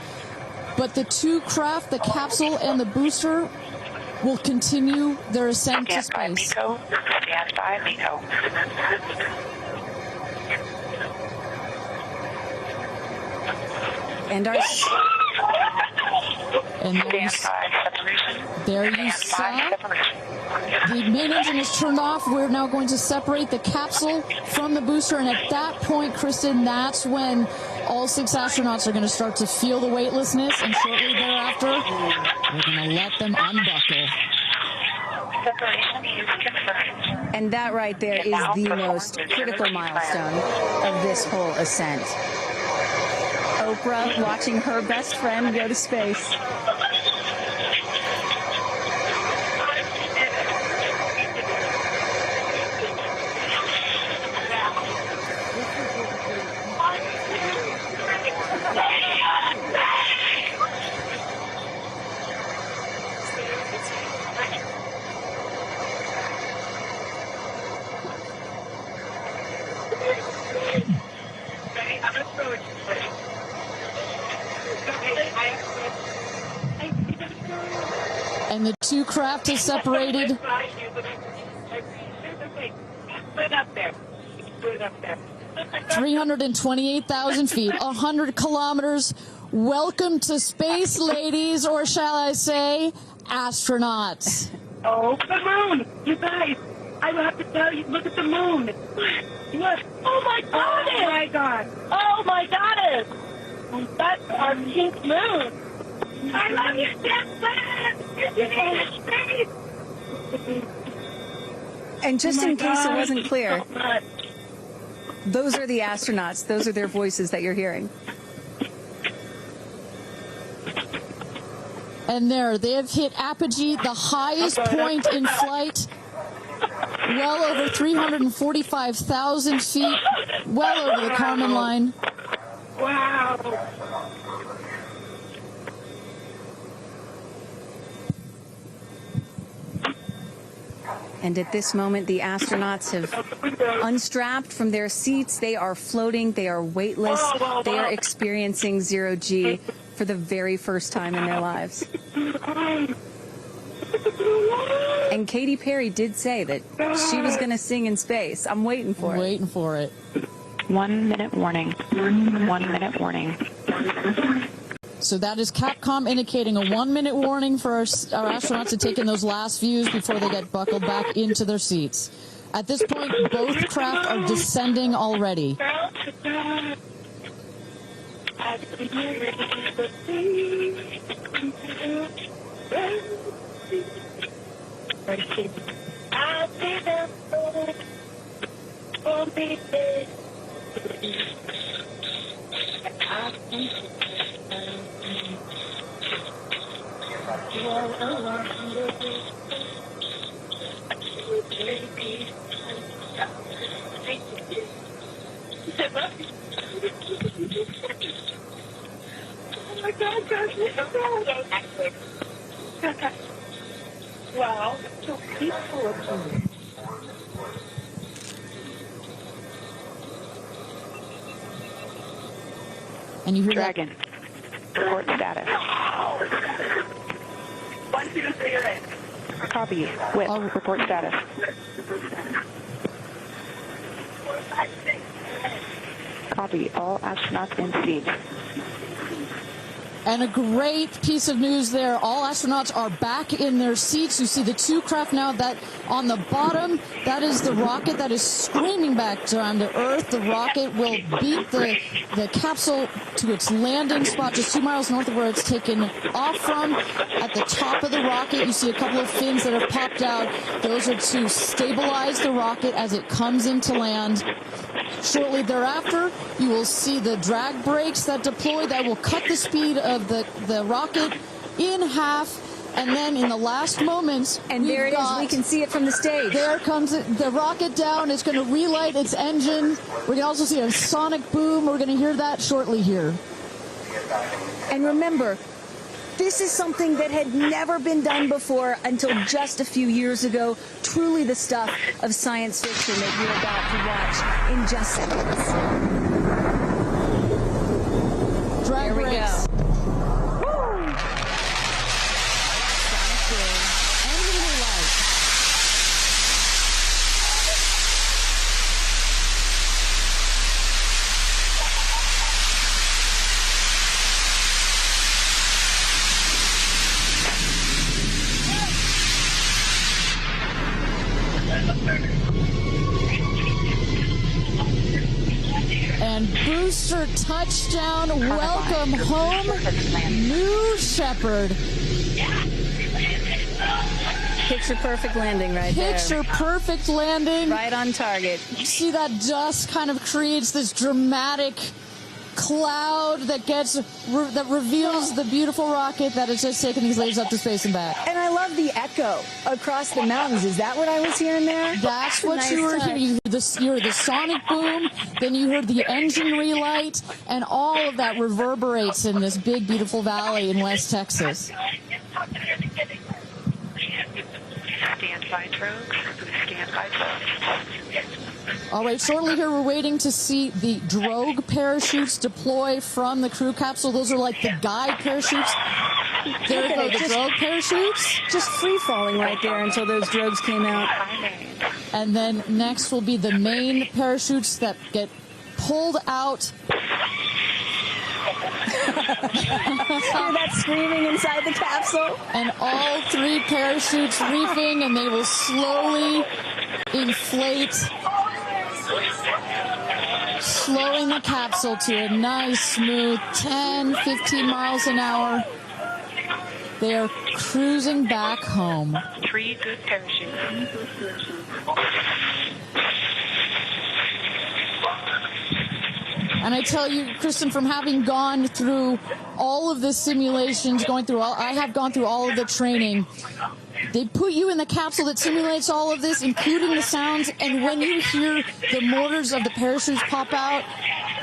but the two craft, the capsule and the booster, will continue their ascent to space. Stand by, MECO. And there you saw the main engine is turned off. We're now going to separate the capsule from the booster, and at that point, Kristen, that's when all 6 astronauts are going to start to feel the weightlessness, and shortly thereafter, we're going to let them unbuckle. And that right there is the most critical milestone of this whole ascent. Oprah watching her best friend go to space. And the two craft is separated. Put it up there. Put it up there. 328,000 feet, 100 kilometers. Welcome to space, ladies, or shall I say, astronauts. Oh, the moon! You guys, I have to tell you, look at the moon. Look. Oh, my God. Oh, my God. Oh, my goddess. That's our pink moon. I love you, Jeff Bezos. And just in case it wasn't clear, So much. those are the astronauts. Those are their voices that you're hearing. And there, they have hit apogee, the highest point in flight, well over 345,000 feet, well over the Kármán line. Wow. And at this moment, the astronauts have unstrapped from their seats. They are floating. They are weightless. They are experiencing zero-G for the very first time in their lives. And Katy Perry did say that she was going to sing in space. I'm waiting for it. Waiting for it. 1 minute warning. 1 minute warning. So that is Capcom indicating a 1 minute warning for our astronauts to take in those last views before they get buckled back into their seats. At this point, both craft are descending already. Oh my God, guys, wow, so peaceful up here. And you hear Dragon, report status. Copy, with report status. Copy, all astronauts in seat. And a great piece of news there. All astronauts are back in their seats. You see the two craft now that on the bottom, that is the rocket that is screaming back down to Earth. The rocket will beat the capsule to its landing spot just 2 miles north of where it's taken off from. At the top of the rocket, you see a couple of fins that have popped out. Those are to stabilize the rocket as it comes into land. Shortly thereafter, you will see the drag brakes that deploy that will cut the speed of the rocket in half. And then in the last moments, and there it is. We can see it from the stage. There comes the rocket down. It's going to relight its engine. We can also see a sonic boom. We're going to hear that shortly here. And remember, this is something that had never been done before until just a few years ago. Truly the stuff of science fiction that you're about to watch in just seconds. Drag Here we brakes. go. And booster touchdown, welcome home, New Shepard. Picture perfect landing right there. Picture perfect landing. Right on target. See that dust kind of creates this dramatic cloud that reveals the beautiful rocket that has just taken these ladies up to space and back. And I love the echo across the mountains. Is that what I was hearing there? That's what you were hearing. You heard the sonic boom, then you heard the engine relight, and all of that reverberates in this big, beautiful valley in West Texas. Stand by, folks. Stand by, folks. All right, shortly here, we're waiting to see the drogue parachutes deploy from the crew capsule. Those are like the guide parachutes. There go the drogue parachutes. Just free falling right there until those drogues came out. And then next will be the main parachutes that get pulled out. Hear that screaming inside the capsule? And all 3 parachutes reefing, and they will slowly inflate, slowing the capsule to a nice, smooth 10, 15 miles an hour. They are cruising back home. 3 good parachutes. And I tell you, Kristen, from having gone through all of the simulations, I have gone through all of the training. They put you in the capsule that simulates all of this, including the sounds, and when you hear the motors of the parachutes pop out,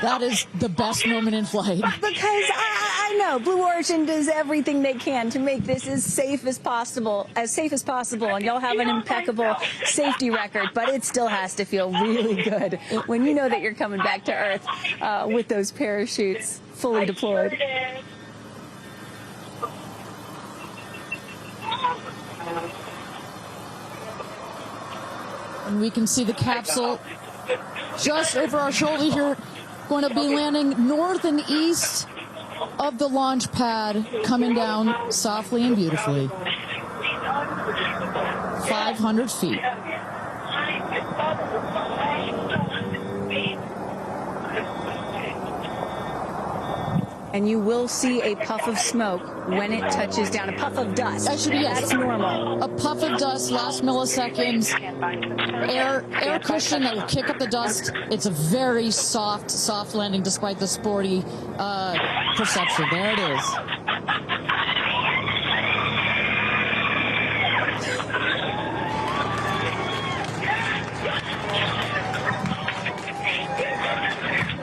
that is the best moment in flight. Because I know Blue Origin does everything they can to make this as safe as possible, and y'all have an impeccable safety record, but it still has to feel really good when you know that you're coming back to Earth with those parachutes fully deployed. And we can see the capsule just over our shoulder here, going to be landing north and east of the launch pad, coming down softly and beautifully. 500 feet. And you will see a puff of smoke when it touches down, a puff of dust. That's normal. A puff of dust, last milliseconds, air cushion that will kick up the dust. It's a very soft landing despite the sporty perception. There it is.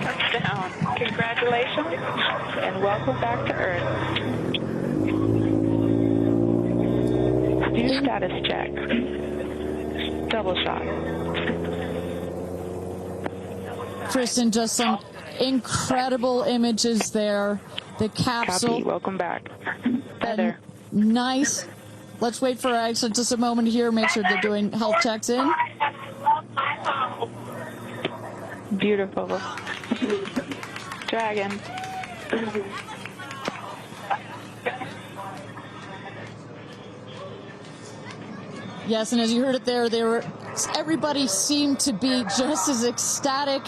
Touchdown. Congratulations and welcome back to Earth. Do status check. Double shot. Kristen, just some incredible images there. The capsule. Copy. Welcome back. Heather. Nice. Let's wait for Aisha just a moment here. Make sure they're doing health checks in. Beautiful. Dragon. Yes, and as you heard it there, everybody seemed to be just as ecstatic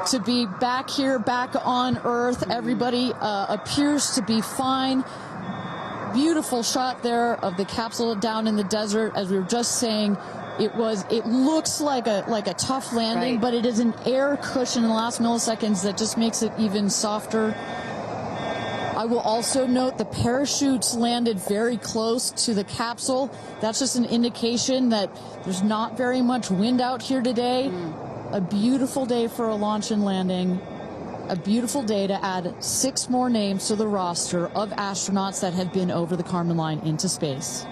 to be back here, back on Earth. Everybody appears to be fine. Beautiful shot there of the capsule down in the desert. As we were just saying, it looks like a tough landing, but it is an air cushion in the last milliseconds that just makes it even softer. I will also note the parachutes landed very close to the capsule. That's just an indication that there's not very much wind out here today. A beautiful day for a launch and landing. A beautiful day to add 6 more names to the roster of astronauts that have been over the Kármán line into space.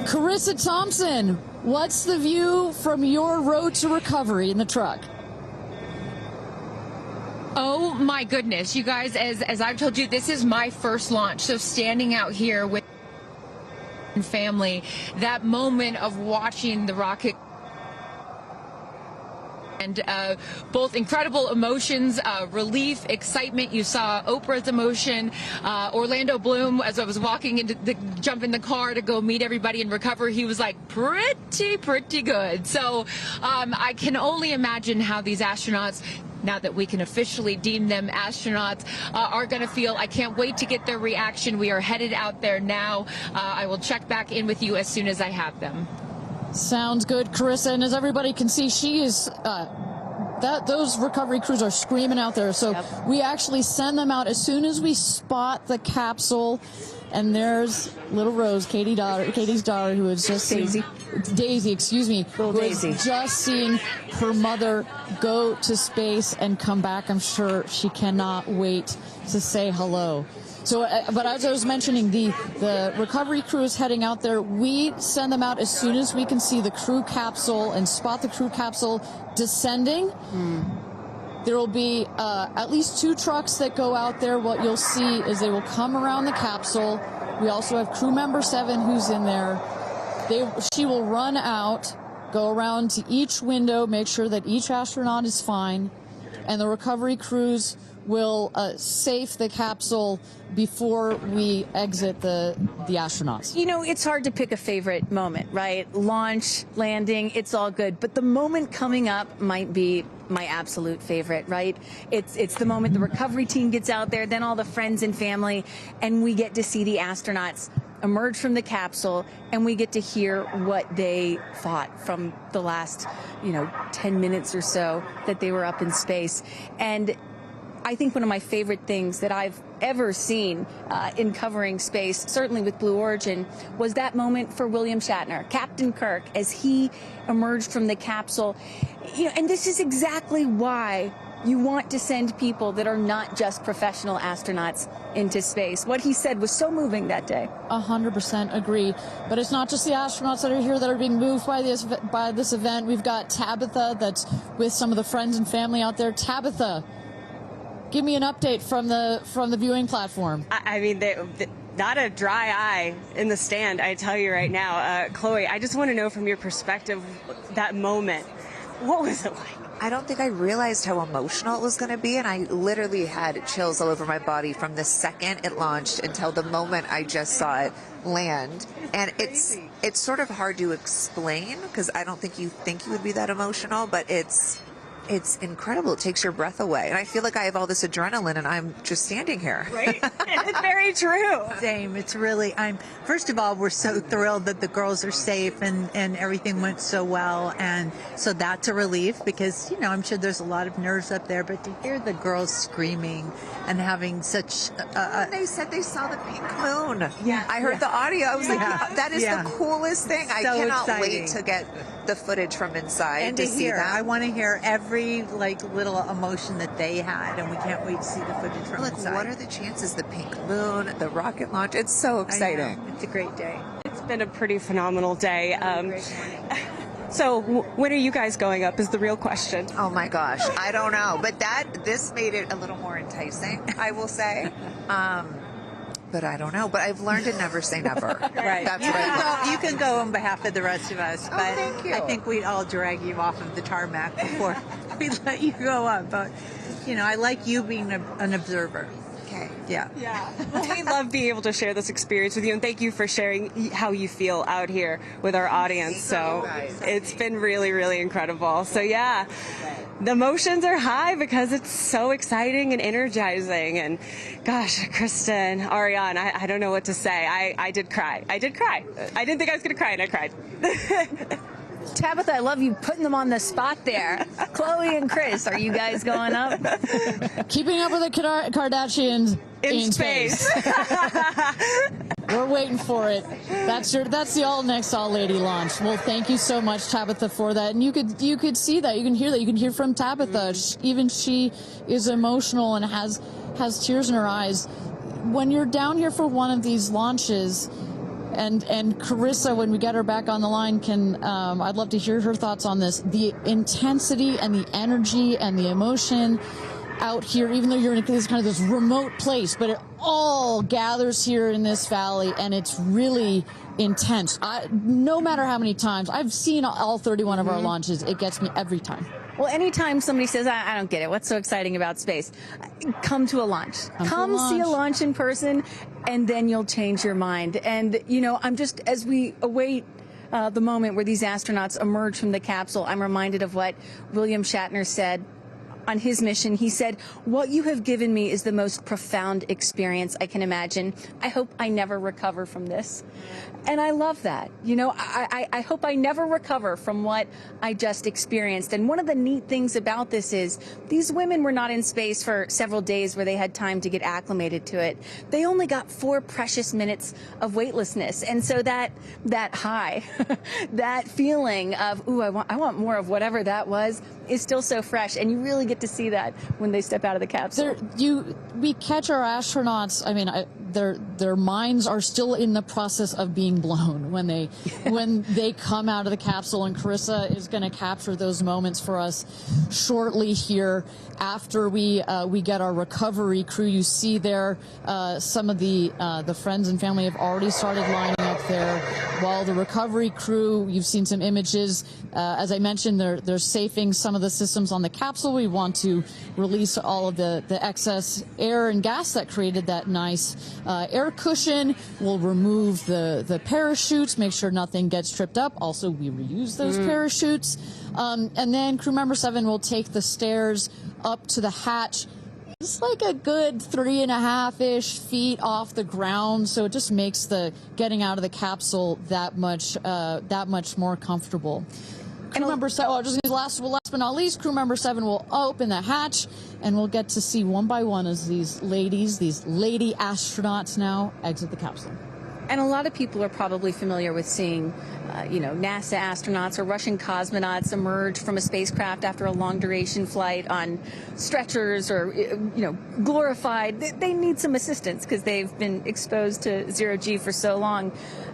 Carissa Thompson, what's the view from your road to recovery in the truck? Oh my goodness, you guys, as I've told you, this is my first launch. So standing out here with family, that moment of watching the rocket, and both incredible emotions, relief, excitement. You saw Oprah's emotion, Orlando Bloom, as I was walking jump in the car to go meet everybody and recover, he was like pretty good. So I can only imagine how these astronauts, now that we can officially deem them astronauts, are going to feel. I can't wait to get their reaction. We are headed out there now. I will check back in with you as soon as I have them. Sounds good, Carissa. And as everybody can see, she is those recovery crews are screaming out there. So we actually send them out as soon as we spot the capsule. And there's little Rose, Katie's daughter, who is just Daisy, excuse me, who is just seeing her mother go to space and come back. I'm sure she cannot wait to say hello. So, but as I was mentioning, the recovery crew is heading out there. We send them out as soon as we can see the crew capsule and spot the crew capsule descending. There will be at least 2 trucks that go out there. What you'll see is they will come around the capsule. We also have crew member 7 who's in there. She will run out, go around to each window, make sure that each astronaut is fine, and the recovery crews will safe the capsule before we exit the astronauts. You know, it's hard to pick a favorite moment, right? Launch, landing, it's all good. But the moment coming up might be my absolute favorite, right? It's the moment the recovery team gets out there, then all the friends and family, and we get to see the astronauts emerge from the capsule, and we get to hear what they thought from the last, 10 minutes or so that they were up in space. And I think one of my favorite things that I've ever seen in covering space, certainly with Blue Origin, was that moment for William Shatner, Captain Kirk, as he emerged from the capsule. And this is exactly why you want to send people that are not just professional astronauts into space. What he said was so moving that day. 100% agree. But it's not just the astronauts that are here that are being moved by this event. We've got Tabitha that's with some of the friends and family out there. Tabitha, give me an update from the viewing platform. I mean, not a dry eye in the stand, I tell you right now. Chloe, I just want to know from your perspective, that moment, what was it like? I don't think I realized how emotional it was going to be, and I literally had chills all over my body from the second it launched until the moment I just saw it land. And it's sort of hard to explain, because I don't think you would be that emotional, but it's incredible. It takes your breath away. And I feel like I have all this adrenaline and I'm just standing here. Right? It's very true. Same. It's really, first of all, we're so thrilled that the girls are safe and everything went so well. And so that's a relief, because, I'm sure there's a lot of nerves up there, but to hear the girls screaming and having such they said they saw the pink moon. Yeah. I heard the audio. I was like, that is the coolest thing. So I cannot exciting. wait to get the footage from inside and to see that. I want to hear every little emotion that they had, and we can't wait to see the footage from inside. What are the chances? The pink moon, the rocket launch. It's so exciting. It's a great day. It's been a pretty phenomenal day. So when are you guys going up is the real question. Oh my gosh, I don't know. But this made it a little more enticing, I will say. But I don't know. But I've learned to never say never. Right. That's right. You can go on behalf of the rest of us. But thank you. I think we'd all drag you off of the tarmac before we let you go up. But, I like you being an observer. Okay. Yeah. We love being able to share this experience with you, and thank you for sharing how you feel out here with our audience. So it's been really, really incredible. So yeah, the emotions are high because it's so exciting and energizing. And gosh, Kristen, Ariane, I don't know what to say. I did cry. I didn't think I was going to cry, and I cried. Tabitha, I love you putting them on the spot there. Chloe and Chris, are you guys going up? Keeping up with the Kardashians In space. We're waiting for it. That's the all next all lady launch. Well, thank you so much, Tabitha, for that. And you could see that, you can hear that, you can hear from Tabitha. Even she is emotional and has tears in her eyes. When you're down here for one of these launches, and Carissa, when we get her back on the line, I'd love to hear her thoughts on this. The intensity and the energy and the emotion out here, even though you're in this remote place, but it all gathers here in this valley, and it's really intense. No matter how many times I've seen all 31 of our launches, it gets me every time. Well, anytime somebody says, I don't get it, what's so exciting about space? Come to a launch. Come see a launch in person, and then you'll change your mind. And, as we await the moment where these astronauts emerge from the capsule, I'm reminded of what William Shatner said on his mission. He said, "What you have given me is the most profound experience I can imagine. I hope I never recover from this." And I love that. I hope I never recover from what I just experienced. And one of the neat things about this is these women were not in space for several days where they had time to get acclimated to it. They only got 4 precious minutes of weightlessness. And so that high, that feeling of, ooh, I want more of whatever that was, is still so fresh, and you really get to see that when they step out of the capsule. We catch our astronauts. I mean, their minds are still in the process of being blown when they come out of the capsule, and Carissa is going to capture those moments for us shortly here after we get our recovery crew. You see there some of the friends and family have already started lining up there, while the recovery crew, you've seen some images. As I mentioned, they're safing some of the systems on the capsule. We want to release all of the excess air and gas that created that nice air cushion. We'll remove the parachutes, make sure nothing gets tripped up. Also, we reuse those parachutes. And then crew member 7 will take the stairs up to the hatch. It's like a good 3.5-ish feet off the ground, so it just makes the getting out of the capsule that much more comfortable. Crew member 7, last but not least, crew member 7 will open the hatch, and we'll get to see one by one as these lady astronauts now exit the capsule. And a lot of people are probably familiar with seeing, NASA astronauts or Russian cosmonauts emerge from a spacecraft after a long duration flight on stretchers or, glorified. They need some assistance because they've been exposed to zero-G for so long.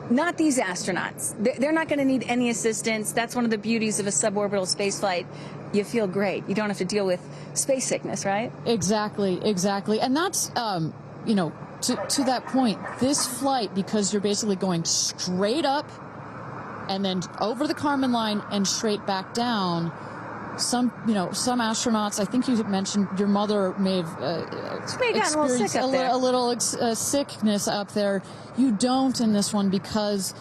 Not these astronauts. They're not going to need any assistance. That's one of the beauties of a suborbital spaceflight. You feel great. You don't have to deal with space sickness, right? Exactly. And that's, to that point, this flight, because you're basically going straight up and then over the Kármán line and straight back down, some astronauts, I think you mentioned your mother may have experienced a little sickness up there. You don't in this one because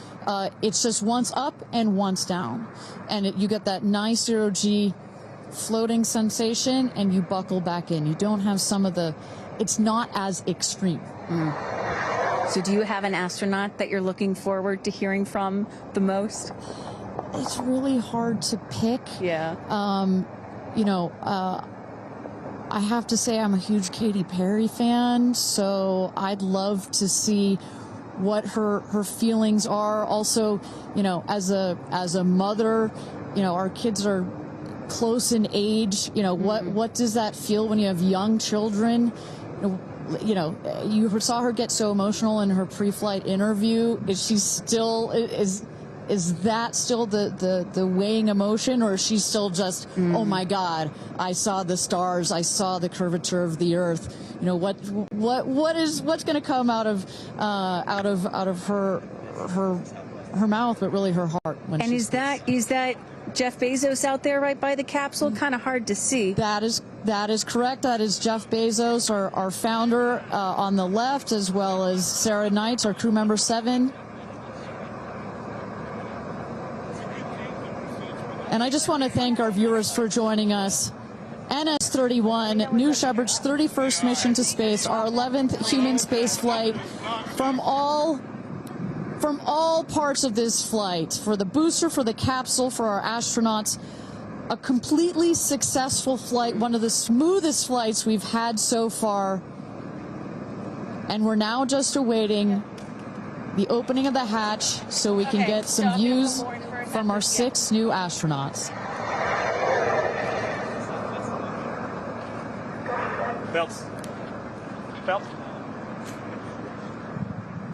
it's just once up and once down. And you get that nice zero-G floating sensation and you buckle back in. You don't have it's not as extreme. So do you have an astronaut that you're looking forward to hearing from the most? It's really hard to pick. Yeah. I have to say I'm a huge Katy Perry fan, so I'd love to see what her feelings are. Also, as a mother, our kids are close in age. What does that feel when you have young children? You saw her get so emotional in her pre-flight interview. Is that still the weighing emotion, or is she still just, oh my God, I saw the stars, I saw the curvature of the Earth? What's going to come out of her mouth, but really her heart? And is that Jeff Bezos out there right by the capsule? Kind of hard to see. That is correct. That is Jeff Bezos, our founder, on the left, as well as Sarah Knights, our crew member 7. And I just want to thank our viewers for joining us. NS-31, New Shepard's 31st mission to space, our 11th human space flight. From all parts of this flight, for the booster, for the capsule, for our astronauts, a completely successful flight, one of the smoothest flights we've had so far. And we're now just awaiting the opening of the hatch so we can get some views from our 6 new astronauts. Belts.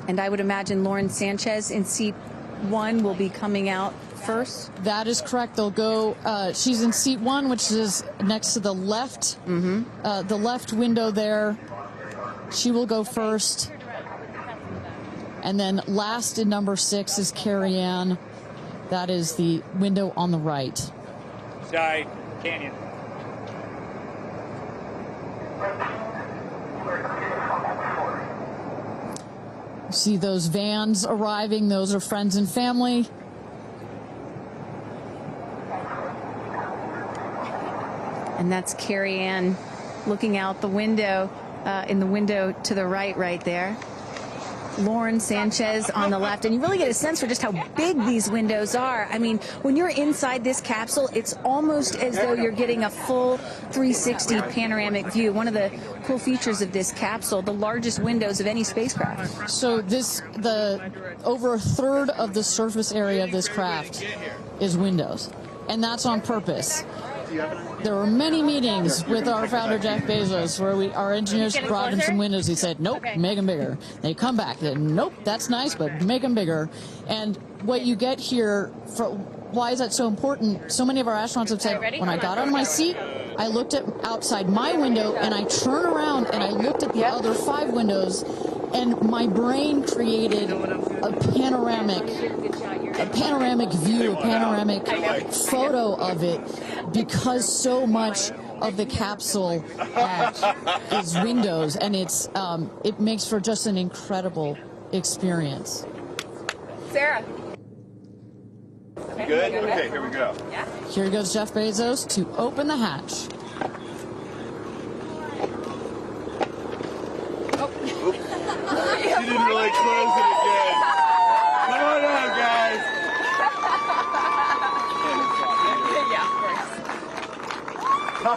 And I would imagine Lauren Sanchez in seat 1 will be coming out first. That is correct. They'll go. She's in seat 1, which is next to the left, the left window there. She will go first. And then last in number 6 is Kerianne. That is the window on the right. Sky Canyon. See those vans arriving. Those are friends and family. And that's Kerianne looking out the window, in the window to the right there. Lauren Sanchez on the left, and you really get a sense for just how big these windows are. I mean, when you're inside this capsule, it's almost as though you're getting a full 360 panoramic view. One of the cool features of this capsule, the largest windows of any spacecraft. So over a third of the surface area of this craft is windows, and that's on purpose. There were many meetings with our founder, Jeff Bezos, where our engineers brought him some windows. He said, nope, make them bigger. They come back, nope, that's nice, but make them bigger. And what you get here, why is that so important? So many of our astronauts have said, when I got out of my seat, I looked outside my window, and I turned around and I looked at the other 5 windows, and my brain created a panoramic view, a panoramic photo of it, because so much of the capsule is windows, and it makes for just an incredible experience. Sarah. Good? Okay, here we go. Yeah. Here goes Jeff Bezos to open the hatch. She didn't really close it again. Come on out, guys. Yeah, of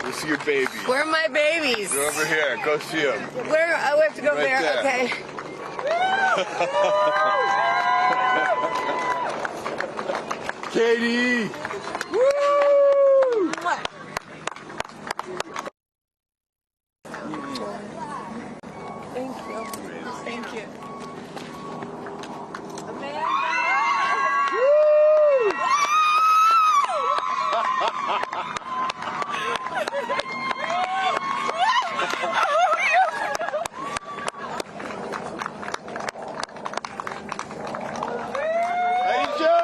We'll see your baby. Where are my babies? They're over here. Go see them. Where? Oh, we have to go Right there. Okay. Katie! Woo! Thank you. Thank you. Amanda! Aisha!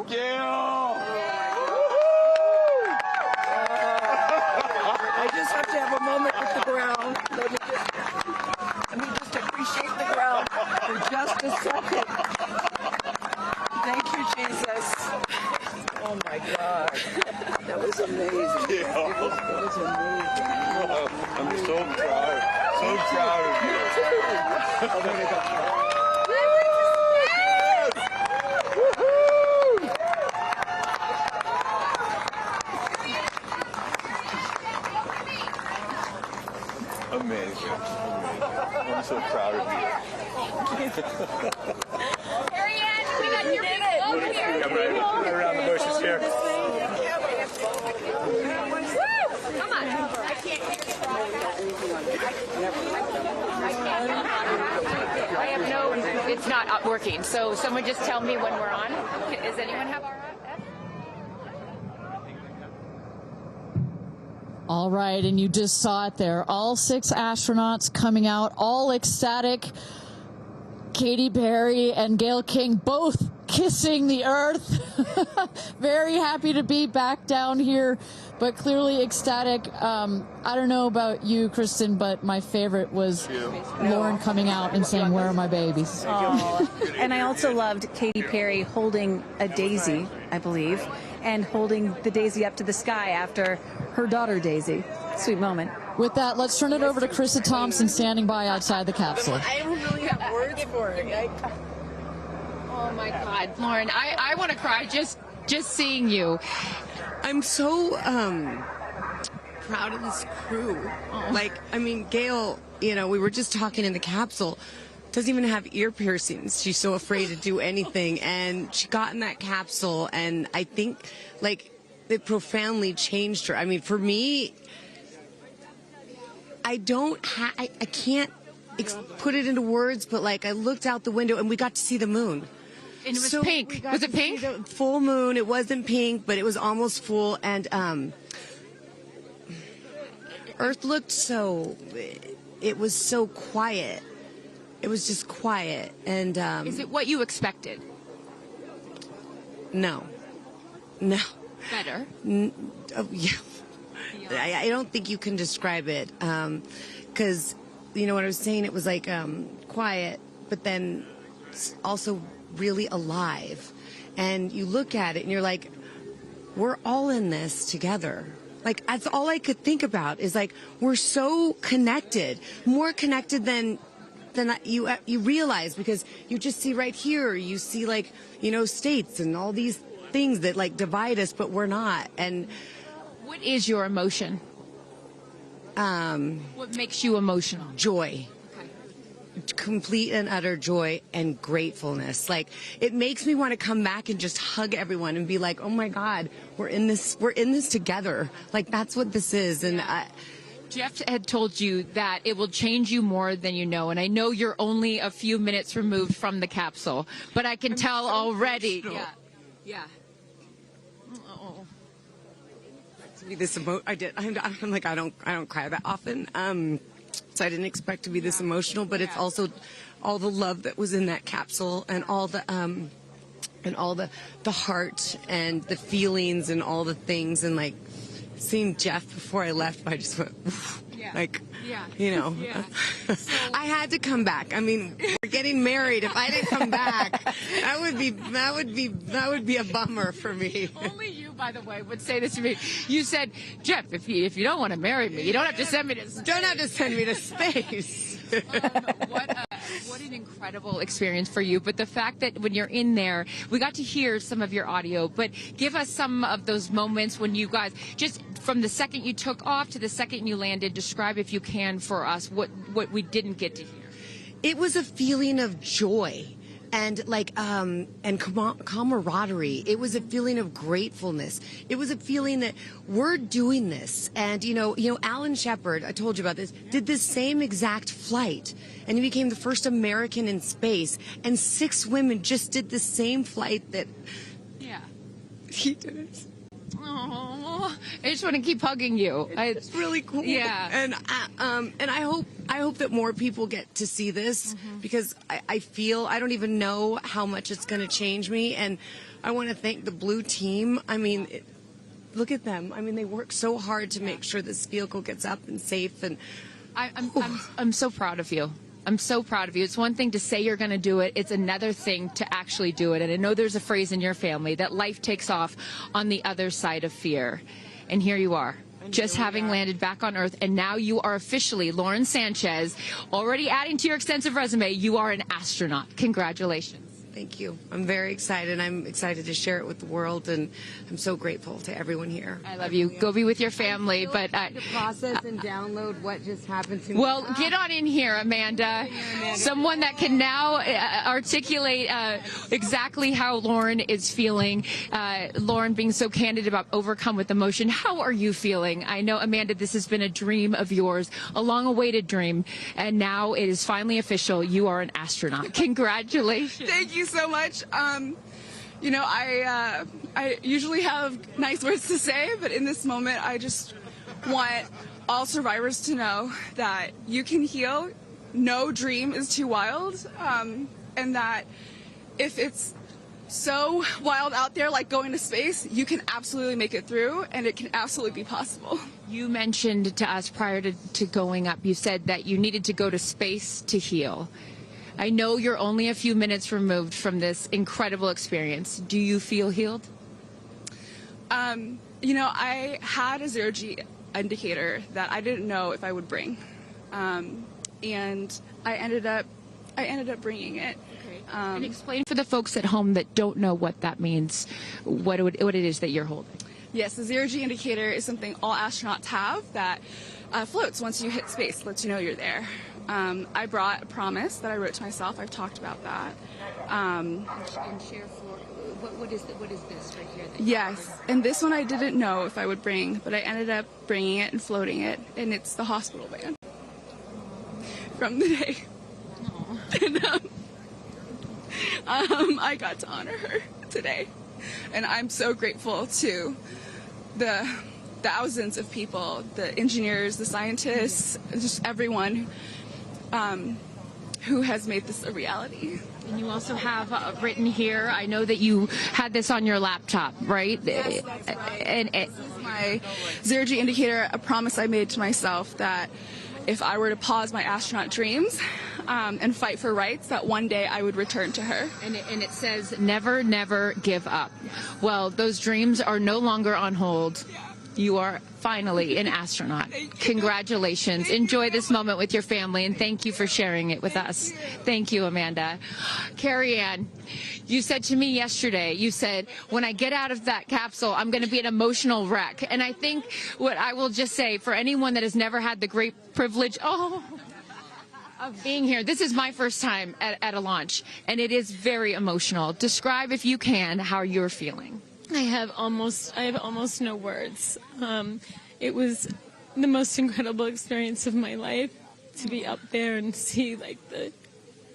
Gayle! I just have to have a moment with the ground. Let me just appreciate the ground for just a second. Thank you, Jesus. Oh my God. That was amazing. Yeah. That was amazing. I'm so proud. So proud of you. Oh, there we go. Amazing. I'm so proud of you. Kerianne, we got your people over here. Come right around the bushes here. Come on. I have no, it's not working. So someone just tell me when we're on. Does anyone have our on? All right, and you just saw it there. All 6 astronauts coming out, all ecstatic. Katy Perry and Gayle King both kissing the earth. Very happy to be back down here, but clearly ecstatic. I don't know about you, Kristen, but my favorite was Lauren coming out and saying, "Where are my babies?" Oh. And I also loved Katy Perry holding a daisy, I believe, and holding the daisy up to the sky after her daughter Daisy. Sweet moment. With that, let's turn it over to Krista Thompson standing by outside the capsule. I don't really have words for it. Oh my God, Lauren, I want to cry just seeing you. I'm so proud of this crew. Like, I mean, Gayle, you know, we were just talking in the capsule, doesn't even have ear piercings. She's so afraid to do anything. And she got in that capsule, and I think, like, it profoundly changed her. I mean, for me, I can't put it into words, but, like, I looked out the window, and we got to see the moon. And it was pink. Was it pink? Full moon. It wasn't pink, but it was almost full. And Earth looked so, it was so quiet. It was just quiet. And is it what you expected? No. Better. Yeah. I don't think you can describe it. Because, you know what I was saying? It was like quiet, but then also really alive. And you look at it and you're like, we're all in this together. Like, that's all I could think about is like, we're so connected, more connected than than you realize, because you just see right here, you see like, states and all these things that like divide us, but we're not. And what is your emotion? What makes you emotional? Joy. Complete and utter joy and gratefulness. Like, it makes me want to come back and just hug everyone and be like, oh my God, we're in this together. Like, that's what this is. And Jeff had told you that it will change you more than you know, and I know you're only a few minutes removed from the capsule, but I can tell already. Emotional. Yeah. To be this I did. I'm like, I don't cry that often. So I didn't expect to be this emotional, but it's also all the love that was in that capsule, and all the heart and the feelings and all the things, and like seeing Jeff before I left, I just went, I had to come back. I mean, we're getting married. If I didn't come back, that would be a bummer for me. Only you, by the way, would say this to me. You said, Jeff, if you don't want to marry me, you don't have to send me to space. Don't have to send me to space. What an incredible experience for you. But the fact that when you're in there, we got to hear some of your audio, but give us some of those moments when you guys, just from the second you took off to the second you landed, describe, if you can, for us what we didn't get to hear. It was a feeling of joy and and camaraderie. It was a feeling of gratefulness. It was a feeling that we're doing this. And Alan Shepard, I told you about this, did this same exact flight, and he became the first American in space. And 6 women just did the same flight that he did it. Oh, I just want to keep hugging you. It's really cool. Yeah. And I hope that more people get to see this, because I feel, I don't even know how much it's going to change me. And I want to thank the Blue team. I mean, look at them. I mean, they work so hard to make sure this vehicle gets up and safe. And I'm so proud of you. I'm so proud of you. It's one thing to say you're going to do it. It's another thing to actually do it. And I know there's a phrase in your family that life takes off on the other side of fear. And here you are, just having landed back on Earth. And now you are officially, Lauren Sanchez, already adding to your extensive resume, you are an astronaut. Congratulations. Thank you. I'm very excited. I'm excited to share it with the world, and I'm so grateful to everyone here. I love you. Go be with your family. But to process and download what just happened to me. Well, get on in here, Amanda. Someone that can now articulate exactly how Lauren is feeling. Lauren being so candid about overcome with emotion. How are you feeling? I know, Amanda, this has been a dream of yours, a long-awaited dream, and now it is finally official. You are an astronaut. Congratulations. Thank you so much. I usually have nice words to say, but in this moment, I just want all survivors to know that you can heal. No dream is too wild, and that if it's so wild out there, like going to space, you can absolutely make it through, and it can absolutely be possible. You mentioned to us prior to going up, you said that you needed to go to space to heal. I know you're only a few minutes removed from this incredible experience. Do you feel healed? I had a zero-G indicator that I didn't know if I would bring, and I ended up bringing it. Okay. And explain for the folks at home that don't know what that means, what it is that you're holding. Yes, the zero-G indicator is something all astronauts have that floats once you hit space, lets you know you're there. I brought a promise that I wrote to myself. I've talked about that. And share for what is this right here? Yes, and this one I didn't know if I would bring, but I ended up bringing it and floating it, and it's the hospital band from the day. And I got to honor her today, and I'm so grateful to the thousands of people, the engineers, the scientists, just everyone who has made this a reality. And you also have written here, I know that you had this on your laptop, right? Yes, that's right. This is my zero-G indicator, a promise I made to myself that if I were to pause my astronaut dreams and fight for rights, that one day I would return to her. And it says, never, never give up. Well, those dreams are no longer on hold. You are finally an astronaut. Congratulations. Enjoy this moment with your family, and thank you for sharing it with us. Thank you, Amanda. Kerianne, you said to me yesterday, you said, when I get out of that capsule, I'm going to be an emotional wreck. And I think what I will just say, for anyone that has never had the great privilege of being here, this is my first time at a launch, and it is very emotional. Describe, if you can, how you're feeling. I have almost no words. It was the most incredible experience of my life to be up there and see like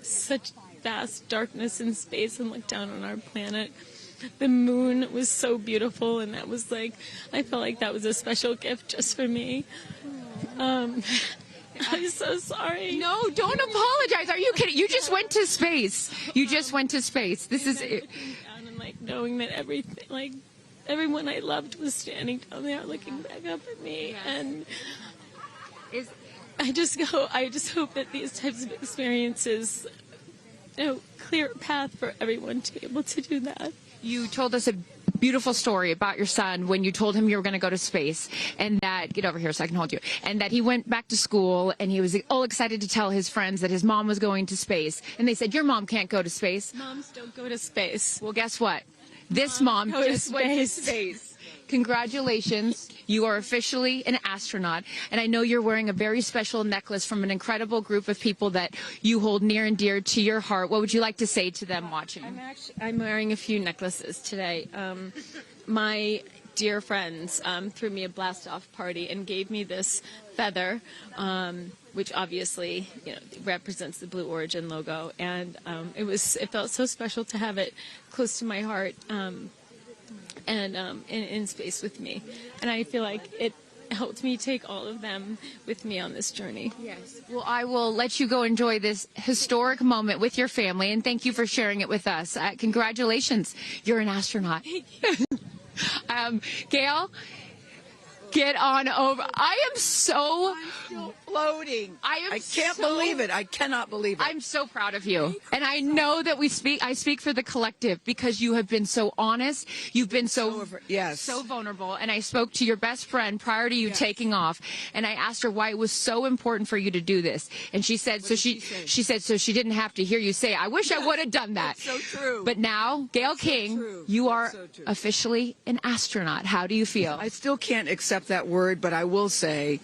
such vast darkness in space and look down on our planet. The moon was so beautiful, and that was like, I felt like that was a special gift just for me. I'm so sorry. No, don't apologize. Are you kidding? You just went to space. You just went to space. This is it. And like knowing that everything, like everyone I loved was standing down there looking back up at me. And I just hope that these types of experiences, clear a path for everyone to be able to do that. You told us a beautiful story about your son when you told him you were going to go to space, and that, get over here so I can hold you, and that he went back to school and he was all excited to tell his friends that his mom was going to space, and they said, your mom can't go to space. Moms don't go to space. Well, guess what? This mom just went to space. Congratulations. You are officially an astronaut, and I know you're wearing a very special necklace from an incredible group of people that you hold near and dear to your heart. What would you like to say to them watching? I'm wearing a few necklaces today. My dear friends threw me a blast-off party and gave me this feather, which obviously represents the Blue Origin logo, and it felt so special to have it close to my heart. And in space with me. And I feel like it helped me take all of them with me on this journey. Yes. Well, I will let you go enjoy this historic moment with your family, and thank you for sharing it with us. Congratulations. You're an astronaut. Gayle, get on over. I am so floating. I can't believe it. I cannot believe it. I'm so proud of you. And I know that I speak for the collective, because you have been so honest. You've been so vulnerable. And I spoke to your best friend prior to you taking off, and I asked her why it was so important for you to do this. And she said, she said, so she didn't have to hear you say, I wish I would have done that. That's so true. But now, Gayle King, you are officially an astronaut. How do you feel? I still can't accept that word, but I will say,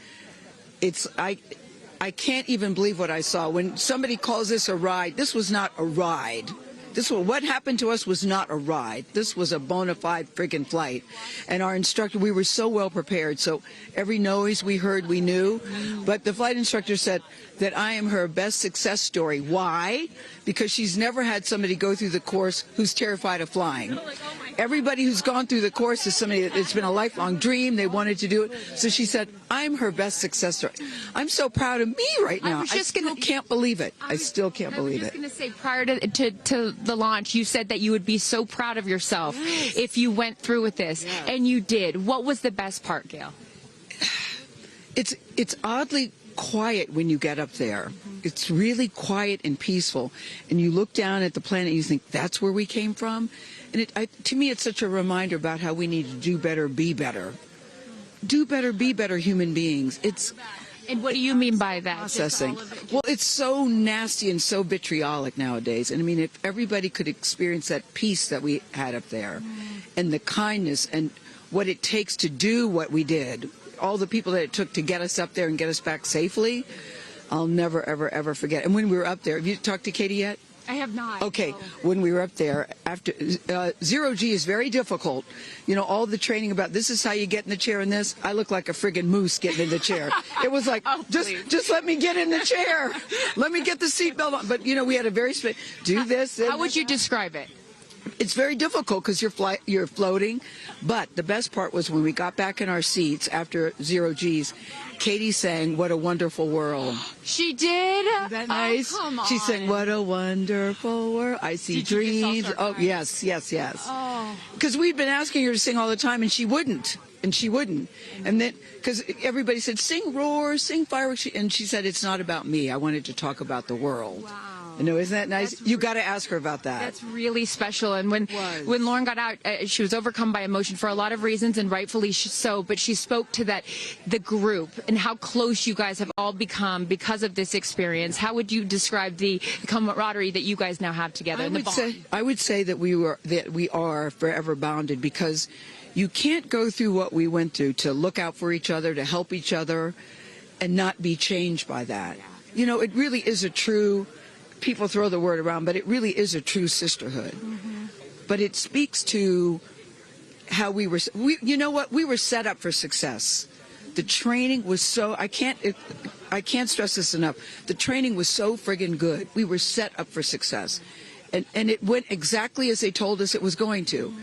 I can't even believe what I saw. When somebody calls this a ride, this was not a ride. What happened to us was not a ride. This was a bona fide friggin' flight. And our instructor, we were so well prepared. So every noise we heard, we knew. But the flight instructor said that I am her best success story. Why? Because she's never had somebody go through the course who's terrified of flying. Everybody who's gone through the course is somebody that it's been a lifelong dream. They wanted to do it. So she said, I'm her best success story. I'm so proud of me right now. I still can't believe it. I still can't believe it. I was just going to say, prior to the launch, you said that you would be so proud of yourself if you went through with this. And you did. What was the best part, Gayle? It's oddly quiet when you get up there. It's really quiet and peaceful. And you look down at the planet and you think, that's where we came from? And to me, it's such a reminder about how we need to do better, be better. Do better, be better human beings. And what do you mean by that? Processing. Well, it's so nasty and so vitriolic nowadays. And I mean, if everybody could experience that peace that we had up there, and the kindness and what it takes to do what we did, all the people that it took to get us up there and get us back safely, I'll never, ever, ever forget. And when we were up there, have you talked to Katy yet? I have not. Okay, no. When we were up there, after zero G is very difficult. All the training about this is how you get in the chair and this. I look like a friggin' moose getting in the chair. It was like, just let me get in the chair. Let me get the seatbelt on. But, we had a very do this. How would you describe it? It's very difficult because you're floating. But the best part was when we got back in our seats after zero G's, Katy sang "What a Wonderful World." She did? Isn't that nice? Oh, come on. She sang "What a Wonderful World." I see dreams. Oh, yes. Oh. Because we'd been asking her to sing all the time, and she wouldn't. And then, because everybody said, sing roar, sing fireworks. And she said, it's not about me. I wanted to talk about the world. Wow. No, isn't that nice? You got to ask her about that. That's really special. And when Lauren got out, she was overcome by emotion for a lot of reasons, and rightfully so. But she spoke to the group and how close you guys have all become because of this experience. How would you describe the camaraderie that you guys now have together? I would say that we are forever bonded, because you can't go through what we went through to look out for each other, to help each other, and not be changed by that. You know, it really is a true. People throw the word around, but it really is a true sisterhood. But it speaks to how we you know what? We were set up for success. The training was so, I can't stress this enough. The training was so friggin' good. We were set up for success. And it went exactly as they told us it was going to.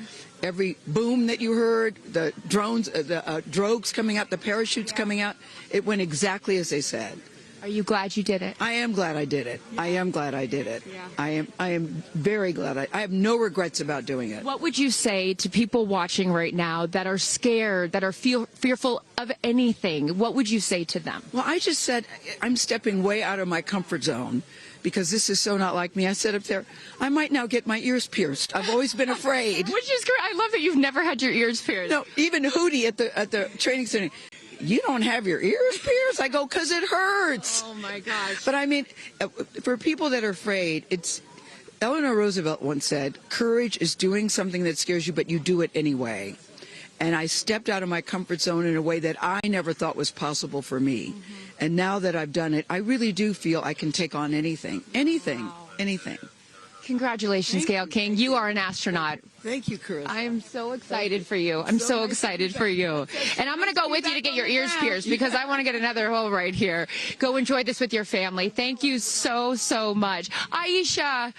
Every boom that you heard, the drones, the drogues coming out, the parachutes coming out, it went exactly as they said. Are you glad you did it? I am glad I did it. I am glad I did it. Yeah. I am very glad. I have no regrets about doing it. What would you say to people watching right now that are scared, that are fearful of anything? What would you say to them? Well, I just said I'm stepping way out of my comfort zone, because this is so not like me. I said up there, I might now get my ears pierced. I've always been afraid. Which is great. I love that you've never had your ears pierced. No, even Hootie at the training center. You don't have your ears pierced? I go, because it hurts. Oh, my gosh. But I mean, for people that are afraid, Eleanor Roosevelt once said, courage is doing something that scares you, but you do it anyway. And I stepped out of my comfort zone in a way that I never thought was possible for me. And now that I've done it, I really do feel I can take on anything. Anything. Congratulations, Gayle King. You are an astronaut. Thank you, Chris. I am so excited for you. I'm so excited for you. And I'm going to go with you to get your ears pierced, because I want to get another hole right here. Go enjoy this with your family. Thank you so, so much. Aisha,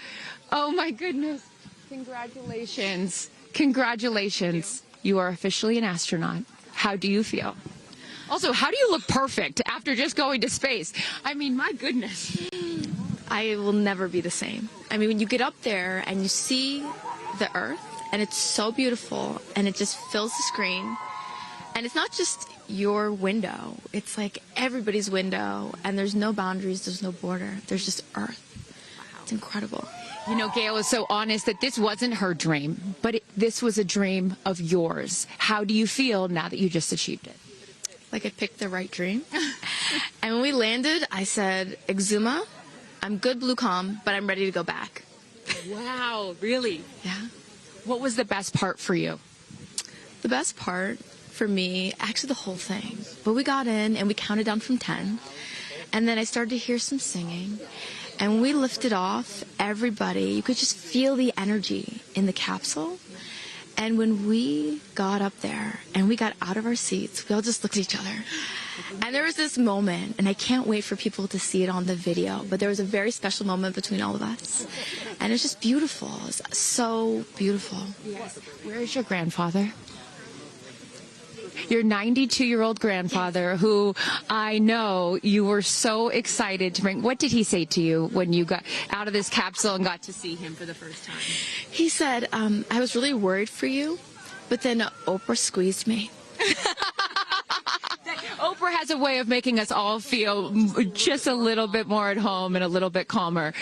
oh my goodness. Congratulations. Congratulations. You are officially an astronaut. How do you feel? Also, how do you look perfect after just going to space? I mean, my goodness. I will never be the same. I mean, when you get up there and you see the Earth, and it's so beautiful, and it just fills the screen, and it's not just your window, it's like everybody's window, and there's no boundaries, there's no border, there's just Earth. It's incredible. You know, Gayle is so honest that this wasn't her dream, but this was a dream of yours. How do you feel now that you just achieved it? Like I picked the right dream. And when we landed, I said, Exuma, I'm good, blue calm, but I'm ready to go back. Wow, really? Yeah. What was the best part for you? The best part for me, actually the whole thing. But we got in and we counted down from 10. And then I started to hear some singing. And when we lifted off, everybody, you could just feel the energy in the capsule. And when we got up there and we got out of our seats, we all just looked at each other. And there was this moment, and I can't wait for people to see it on the video, but there was a very special moment between all of us. And it's just beautiful. It's so beautiful. Yes. Where is your grandfather? Your 92-year-old grandfather, who I know you were so excited to bring. What did he say to you when you got out of this capsule and got to see him for the first time? He said, I was really worried for you, but then Oprah squeezed me. Oprah has a way of making us all feel just a little bit more at home and a little bit calmer.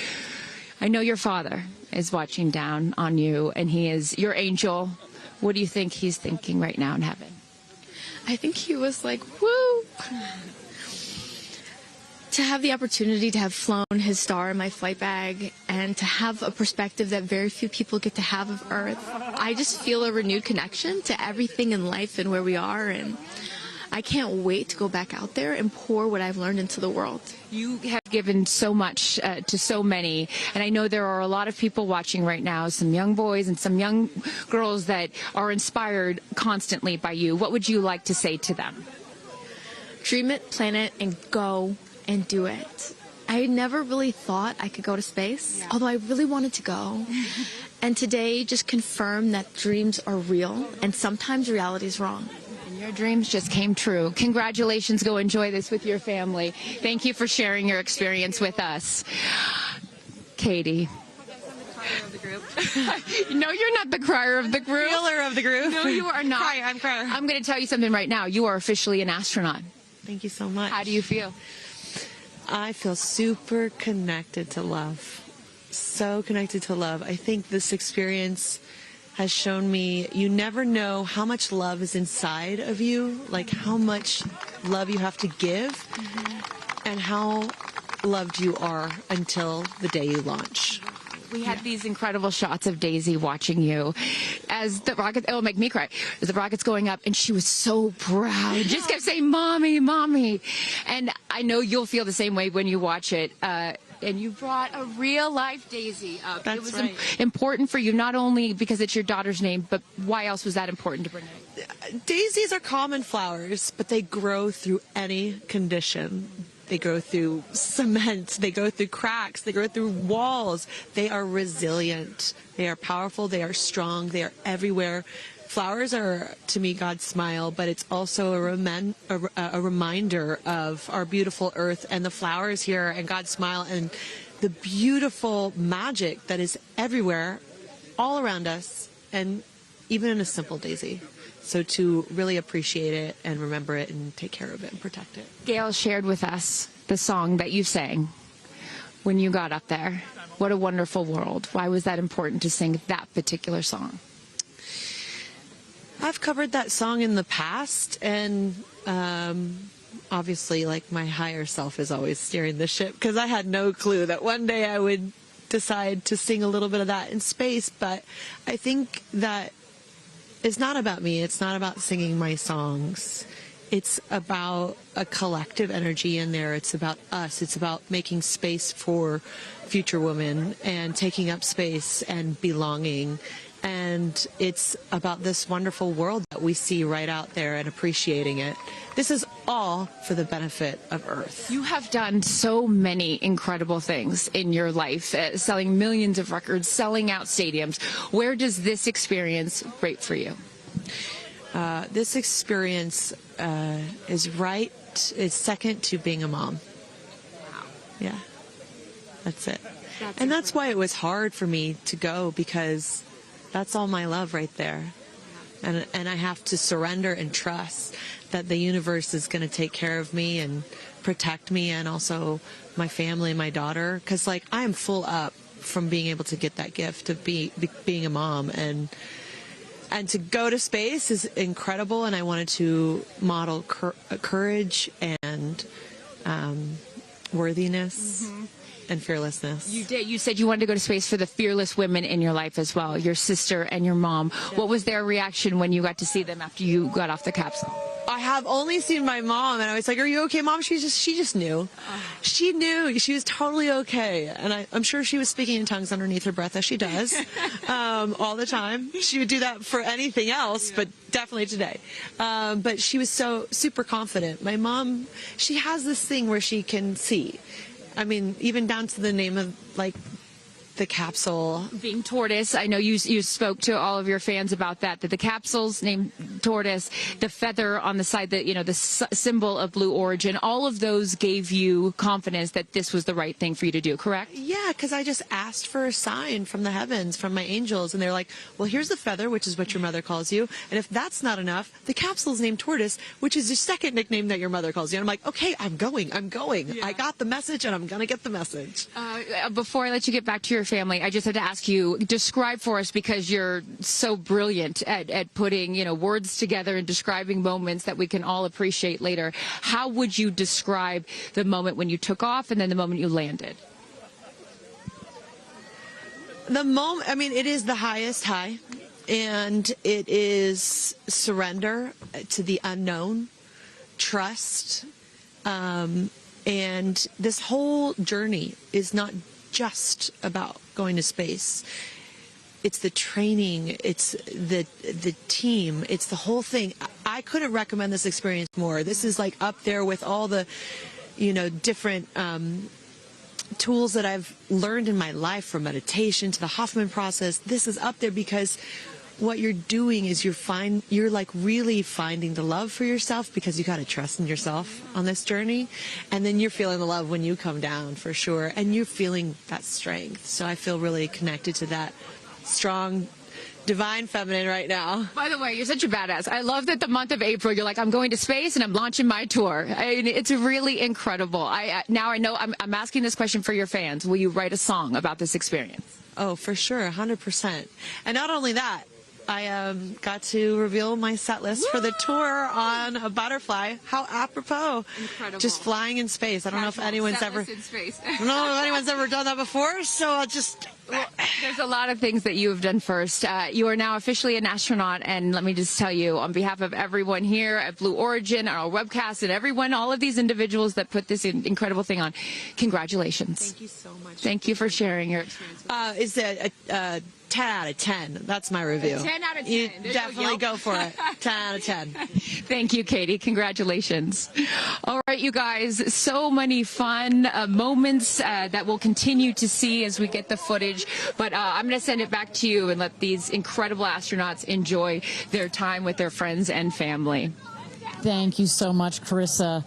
I know your father is watching down on you, and he is your angel. What do you think he's thinking right now in heaven? I think he was like, woo! To have the opportunity to have flown his star in my flight bag and to have a perspective that very few people get to have of Earth, I just feel a renewed connection to everything in life and where we are, and I can't wait to go back out there and pour what I've learned into the world. You have given so much to so many, and I know there are a lot of people watching right now, some young boys and some young girls that are inspired constantly by you. What would you like to say to them? Dream it, plan it, and go and do it. I never really thought I could go to space, although I really wanted to go. And today just confirmed that dreams are real, and sometimes reality is wrong. Your dreams just came true. Congratulations. Go enjoy this with your family. Thank you for sharing your experience with us. Katie. No, you're not the crier of the group. Feeler of the group. No, you are not. I'm crier. I'm going to tell you something right now. You are officially an astronaut. Thank you so much. How do you feel? I feel super connected to love. so connected to love. I think this experience has shown me you never know how much love is inside of you, like how much love you have to give, and how loved you are until the day you launch. We had these incredible shots of Daisy watching you as the rocket, it'll make me cry, as the rocket's going up, and she was so proud. Just kept saying, Mommy, Mommy. And I know you'll feel the same way when you watch it. And you brought a real-life Daisy up. That's it was right. important for you, not only because it's your daughter's name, but why else was that important to bring it? Daisies are common flowers, but they grow through any condition. They go through cement, they go through cracks, they go through walls. They are resilient, they are powerful, they are strong, they are everywhere. Flowers are, to me, God's smile, but it's also a reminder of our beautiful earth and the flowers here and God's smile and the beautiful magic that is everywhere, all around us, and even in a simple daisy. So to really appreciate it and remember it and take care of it and protect it. Gayle shared with us the song that you sang when you got up there. What a wonderful world. Why was that important to sing that particular song? I've covered that song in the past, and obviously, like, my higher self is always steering the ship, because I had no clue that one day I would decide to sing a little bit of that in space. But I think that it's not about me. It's not about singing my songs. It's about a collective energy in there. It's about us. It's about making space for future women and taking up space and belonging. And it's about this wonderful world that we see right out there and appreciating it. This is all for the benefit of Earth. You have done so many incredible things in your life, selling millions of records, selling out stadiums. Where does this experience rate for you? This experience is second to being a mom. Wow. Yeah, that's it. And that's why it was hard for me to go, because that's all my love right there. And I have to surrender and trust that the universe is going to take care of me and protect me, and also my family and my daughter. Because, like, I am full up from being able to get that gift of being a mom. And to go to space is incredible. And I wanted to model courage and worthiness. And fearlessness. You did. You said you wanted to go to space for the fearless women in your life as well, your sister and your mom. Yeah. What was their reaction when you got to see them after you got off the capsule? I have only seen my mom, and I was like, "Are you okay, Mom?" She just knew. She knew. She was totally okay, and I'm sure she was speaking in tongues underneath her breath, as she does all the time. She would do that for anything else, but definitely today. But she was so super confident. My mom, she has this thing where she can see. I mean, even down to the name of, like, the capsule being tortoise. I know you spoke to all of your fans about that the capsule's named tortoise, the feather on the side, that, you know, the symbol of Blue Origin, all of those gave you confidence that this was the right thing for you to do, correct? Yeah, because I just asked for a sign from the heavens, from my angels, and they're like, well, here's the feather, which is what your mother calls you, and if that's not enough, the capsule's named Tortoise, which is your second nickname that your mother calls you. And I'm like, okay, I'm going. Yeah. I got the message, and I'm going to get the message. Before I let you get back to your family, I just have to ask you, describe for us, because you're so brilliant at putting, you know, words together and describing moments that we can all appreciate later. How would you describe the moment when you took off and then the moment you landed? The moment, I mean, it is the highest high, and it is surrender to the unknown, trust, and this whole journey is not just about going to space. It's the training, it's the team, it's the whole thing. I couldn't recommend this experience more. This is like up there with all the, you know, different tools that I've learned in my life, from meditation to the Hoffman process. This is up there because what you're doing is you're like really finding the love for yourself, because you got to trust in yourself on this journey, and then you're feeling the love when you come down, for sure, and you're feeling that strength. So I feel really connected to that strong divine feminine right now. By the way, you're such a badass. I love that the month of April, you're like, I'm going to space and I'm launching my tour. I mean, it's really incredible. Now I know I'm asking this question for your fans. Will you write a song about this experience? Oh, for sure, 100%. And not only that, I got to reveal my set list for the tour on a butterfly. How apropos. Incredible. Just flying in space. I don't know if anyone's ever in space. I don't know if anyone's ever done that before, so I'll just There's a lot of things that you have done first. You are now officially an astronaut, and let me just tell you, on behalf of everyone here at Blue Origin, our webcast, and everyone, all of these individuals that put this incredible thing on, congratulations. Thank you so much. Thank you for sharing your experience. Is it a 10 out of 10? That's my review. 10 out of 10. You There's definitely no go for it. 10 out of 10. Thank you, Katie. Congratulations. All right, you guys, so many fun moments that we'll continue to see as we get the footage. But I'm going to send it back to you and let these incredible astronauts enjoy their time with their friends and family. Thank you so much, Carissa.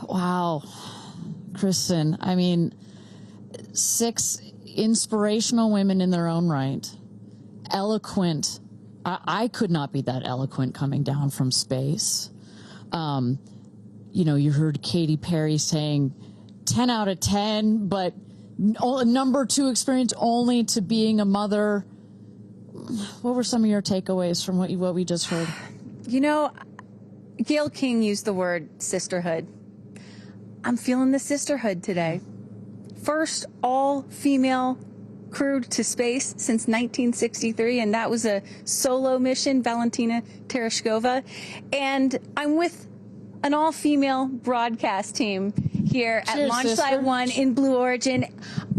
Wow. Kristen, I mean, 6 inspirational women in their own right, eloquent. I could not be that eloquent coming down from space. You know, you heard Katy Perry saying 10 out of 10, but number 2 experience only to being a mother. What were some of your takeaways from what we just heard? You know, Gayle King used the word sisterhood. I'm feeling the sisterhood today. First all-female crew to space since 1963, and that was a solo mission, Valentina Tereshkova. And I'm with an all-female broadcast team here at Cheers, Launch sister. Site 1 in Blue Origin.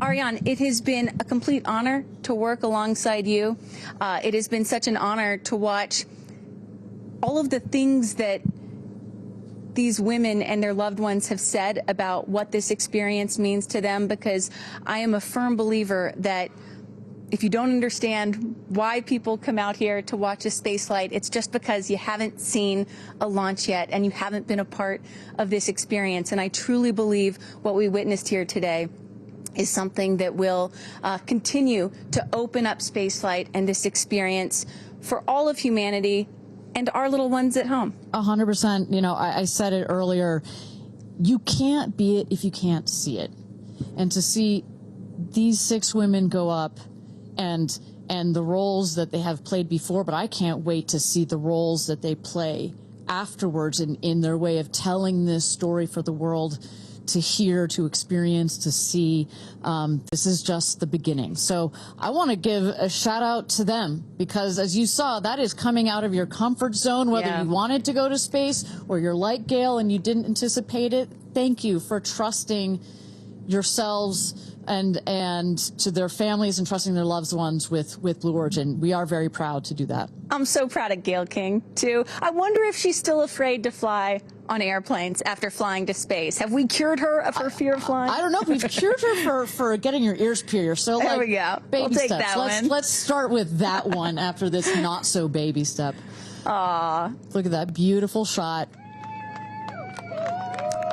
Ariane, it has been a complete honor to work alongside you. It has been such an honor to watch all of the things that these women and their loved ones have said about what this experience means to them, because I am a firm believer that if you don't understand why people come out here to watch a space flight, it's just because you haven't seen a launch yet and you haven't been a part of this experience. And I truly believe what we witnessed here today is something that will continue to open up spaceflight and this experience for all of humanity and our little ones at home. 100%. You know, I said it earlier. You can't be it if you can't see it. And to see these 6 women go up and the roles that they have played before, but I can't wait to see the roles that they play afterwards in their way of telling this story for the world to hear, to experience, to see. This is just the beginning. So I want to give a shout out to them, because as you saw, that is coming out of your comfort zone, whether you wanted to go to space or you're like Gayle and you didn't anticipate it. Thank you for trusting yourselves and to their families and trusting their loved ones with Blue Origin. We are very proud to do that. I'm so proud of Gayle King, too. I wonder if she's still afraid to fly on airplanes after flying to space. Have we cured her of her fear of flying? I don't know. We've cured her for getting your ears pierced. So there like, we go. Baby We'll take steps. that one. Let's start with that one after this not so baby step. Aw. Look at that beautiful shot.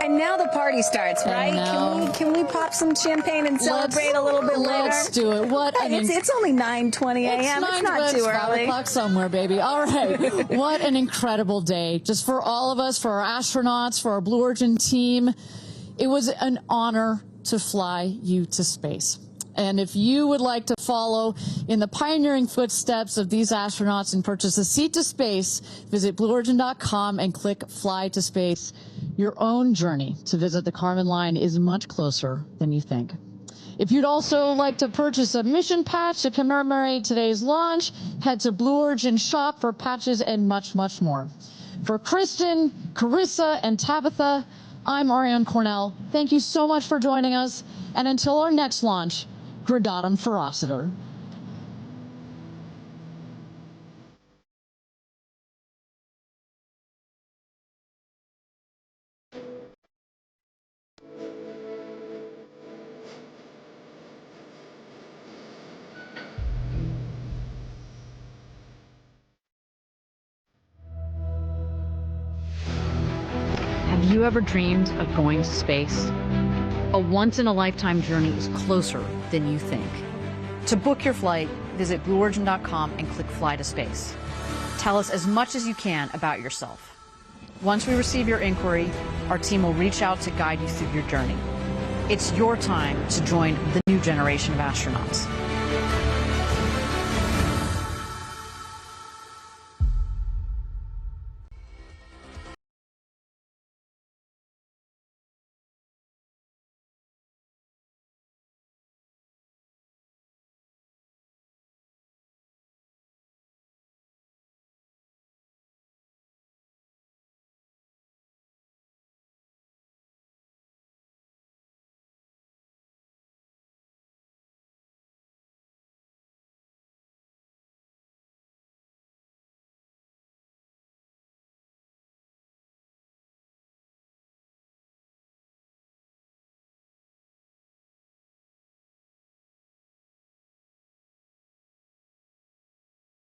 And now the party starts, right? Can we pop some champagne and celebrate a little bit later? Let's do it. It's only 9:20 a.m. It's not too early. 5 o'clock somewhere, baby. All right. What an incredible day. Just for all of us, for our astronauts, for our Blue Origin team. It was an honor to fly you to space. And if you would like to follow in the pioneering footsteps of these astronauts and purchase a seat to space, visit blueorigin.com and click Fly to Space. Your own journey to visit the Kármán line is much closer than you think. If you'd also like to purchase a mission patch to commemorate today's launch, head to Blue Origin shop for patches and much, much more. For Kristen, Carissa, and Tabitha, I'm Ariane Cornell. Thank you so much for joining us. And until our next launch, Gradatum Ferociter. Have you ever dreamed of going to space? A once-in-a-lifetime journey is closer than you think. To book your flight, visit blueorigin.com and click Fly to Space. Tell us as much as you can about yourself. Once we receive your inquiry, our team will reach out to guide you through your journey. It's your time to join the new generation of astronauts.